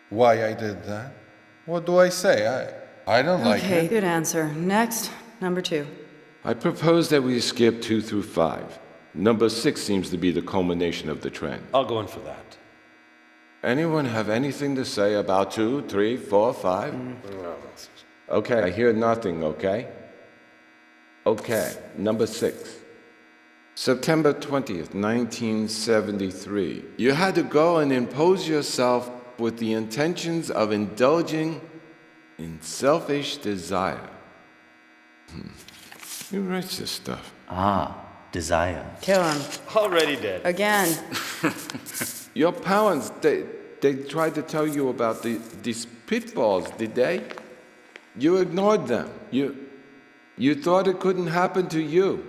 Why I did that. What do I say? I don't like it. Okay, good answer. Next, number 2. I propose that we skip 2 through 5. Number 6 seems to be the culmination of the trend. I'll go in for that. Anyone have anything to say about 2, 3, 4, 5? No. Okay, I hear nothing, okay? Okay, number 6. September 20th, 1973. You had to go and impose yourself with the intentions of indulging in selfish desire. Who writes this stuff? Desire. Kill him. Already dead. Again. Your parents, they tried to tell you about these pitfalls, did they? You ignored them. You thought it couldn't happen to you.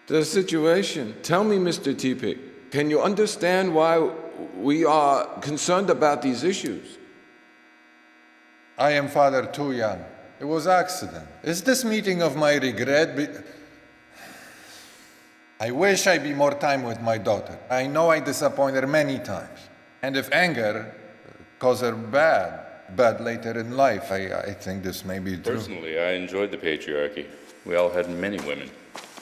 The situation. Tell me, Mr. Tipik, can you understand why we are concerned about these issues? I am father too young. It was accident. Is this meeting of my regret? I wish I be more time with my daughter. I know I disappoint her many times. And if anger cause her bad later in life, I think this may be true. Personally, I enjoyed the patriarchy. We all had many women.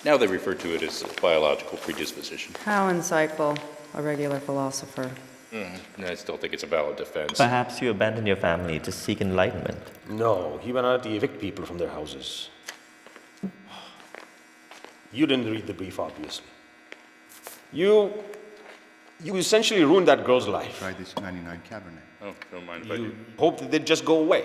Now they refer to it as a biological predisposition. How insightful. A regular philosopher. I still think it's a valid defense. Perhaps you abandoned your family to seek enlightenment. No, he went out to evict people from their houses. You didn't read the brief, obviously. You essentially ruined that girl's life. Try this 99 Cabernet. Oh, don't mind if I do. You hoped that they'd just go away.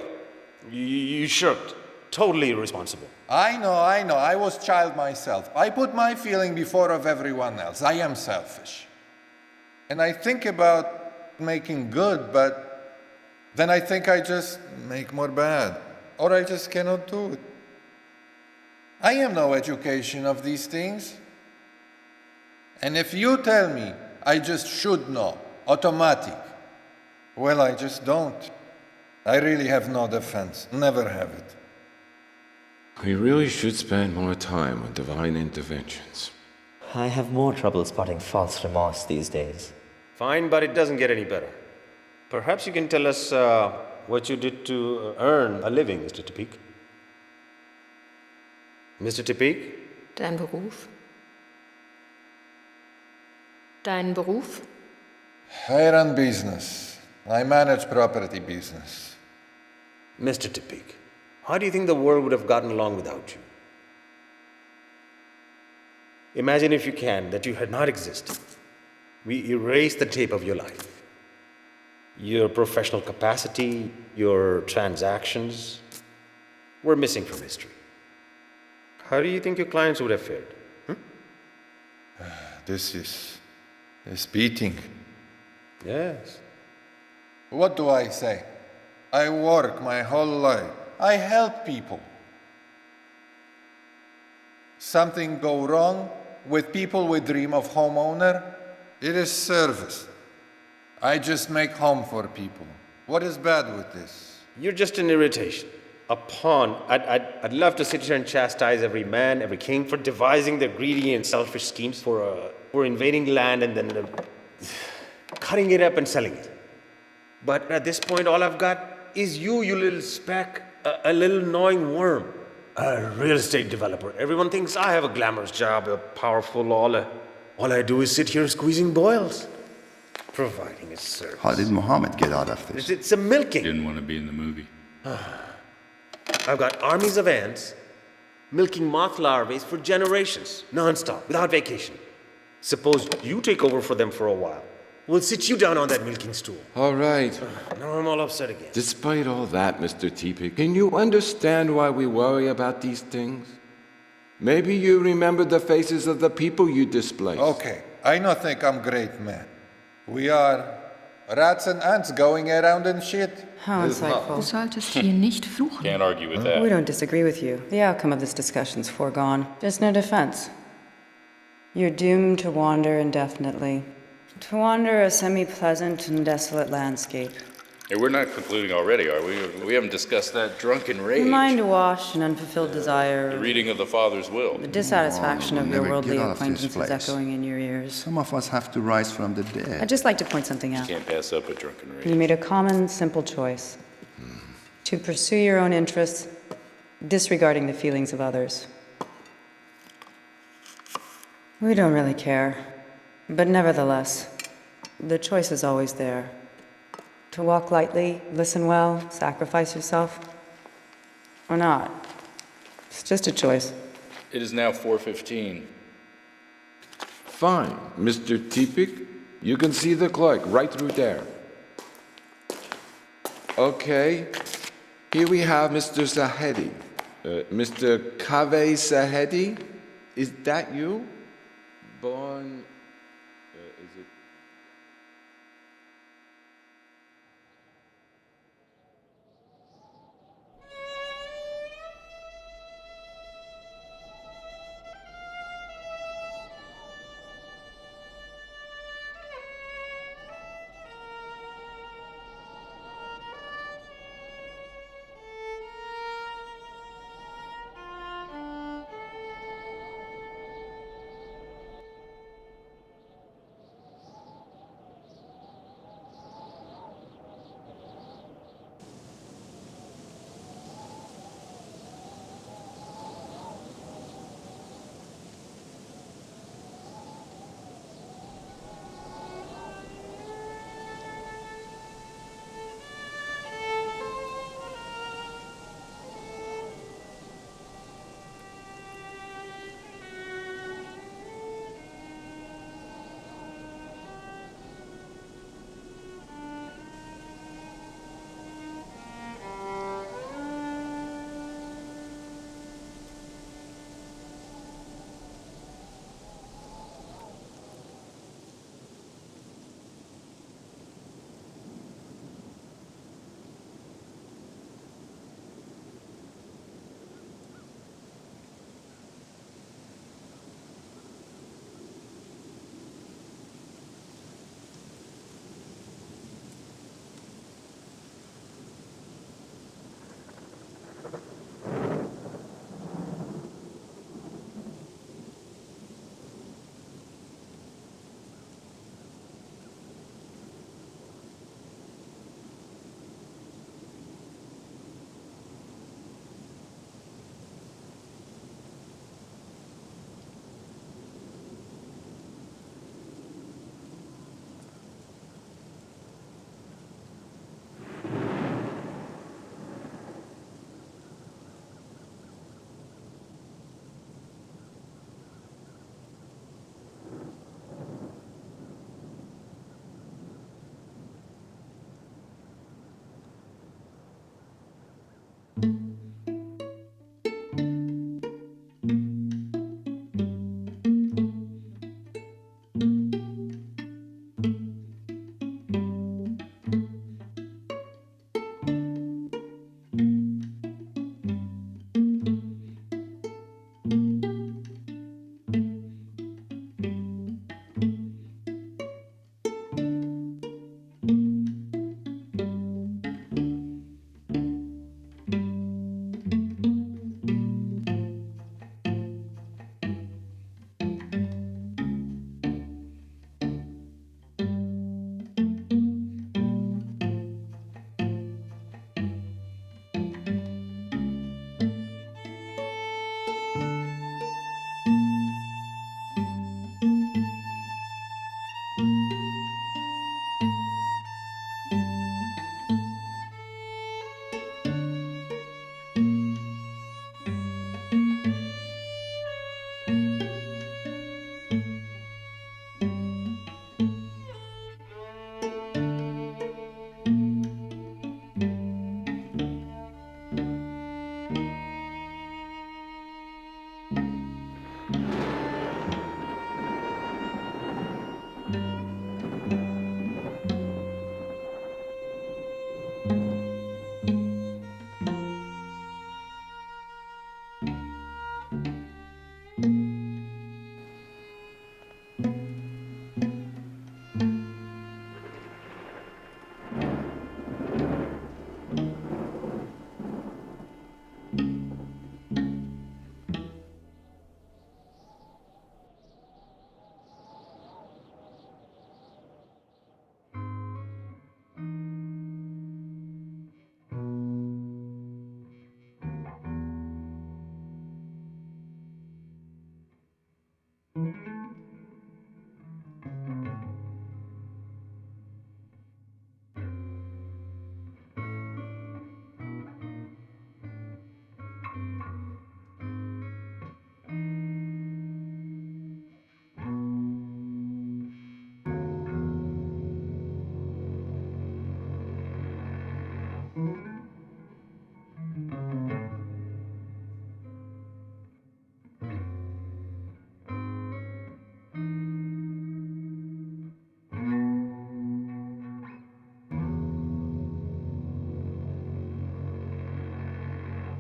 You shirked. Totally irresponsible. I know. I was child myself. I put my feeling before of everyone else. I am selfish. And I think about making good, but then I think I just make more bad. Or I just cannot do it. I have no education of these things. And if you tell me I just should know, automatic, well, I just don't. I really have no defense. Never have it. We really should spend more time on divine interventions. I have more trouble spotting false remorse these days. Fine, but it doesn't get any better. Perhaps you can tell us what you did to earn a living, Mr. Tipik. Mr. Tipik? Dein Beruf? Dein Beruf? I run business. I manage property business. Mr. Tipik, how do you think the world would have gotten along without you? Imagine, if you can, that you had not existed. We erase the tape of your life. Your professional capacity, your transactions were missing from history. How do you think your clients would have fared? This beating. Yes. What do I say? I work my whole life. I help people. Something go wrong with people we dream of homeowner? It is service. I just make home for people. What is bad with this? You're just an irritation. A pawn. I'd love to sit here and chastise every man, every king for devising their greedy and selfish schemes for invading land and then cutting it up and selling it. But at this point, all I've got is you little speck, a little gnawing worm, a real estate developer. Everyone thinks I have a glamorous job, a powerful, all I do is sit here squeezing boils, providing a service. How did Muhammad get out of this? It's a milking. Didn't want to be in the movie. I've got armies of ants milking moth larvae for generations, non-stop, without vacation. Suppose you take over for them for a while. We'll sit you down on that milking stool. All right. Now I'm all upset again. Despite all that, Mr. Teepick, can you understand why we worry about these things? Maybe you remember the faces of the people you displaced. Okay, I don't think I'm great man. We are rats and ants going around and shit. How insightful. Du solltest hier nicht fluchen. Can't argue with that. We don't disagree with you. The outcome of this discussion's foregone. Just no defense. You're doomed to wander indefinitely. To wander a semi-pleasant and desolate landscape. Hey, we're not concluding already, are we? We haven't discussed that drunken rage. Mind washed and unfulfilled desire. The reading of the Father's will. The dissatisfaction We'll of your never worldly get out of this acquaintances place. echoing in your ears. Some of us have to rise from the dead. I'd just like to point something out. Can't pass up a drunken rage. You made a common, simple choice. To pursue your own interests, disregarding the feelings of others. We don't really care. But nevertheless, the choice is always there. To walk lightly, listen well, sacrifice yourself, or not. It's just a choice. It is now 4:15. Fine, Mr. Teepick. You can see the clerk right through there. Okay. Here we have Mr. Sahedi. Mr. Kaveh Sahedi? Is that you? Born... is it...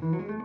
Mm-hmm.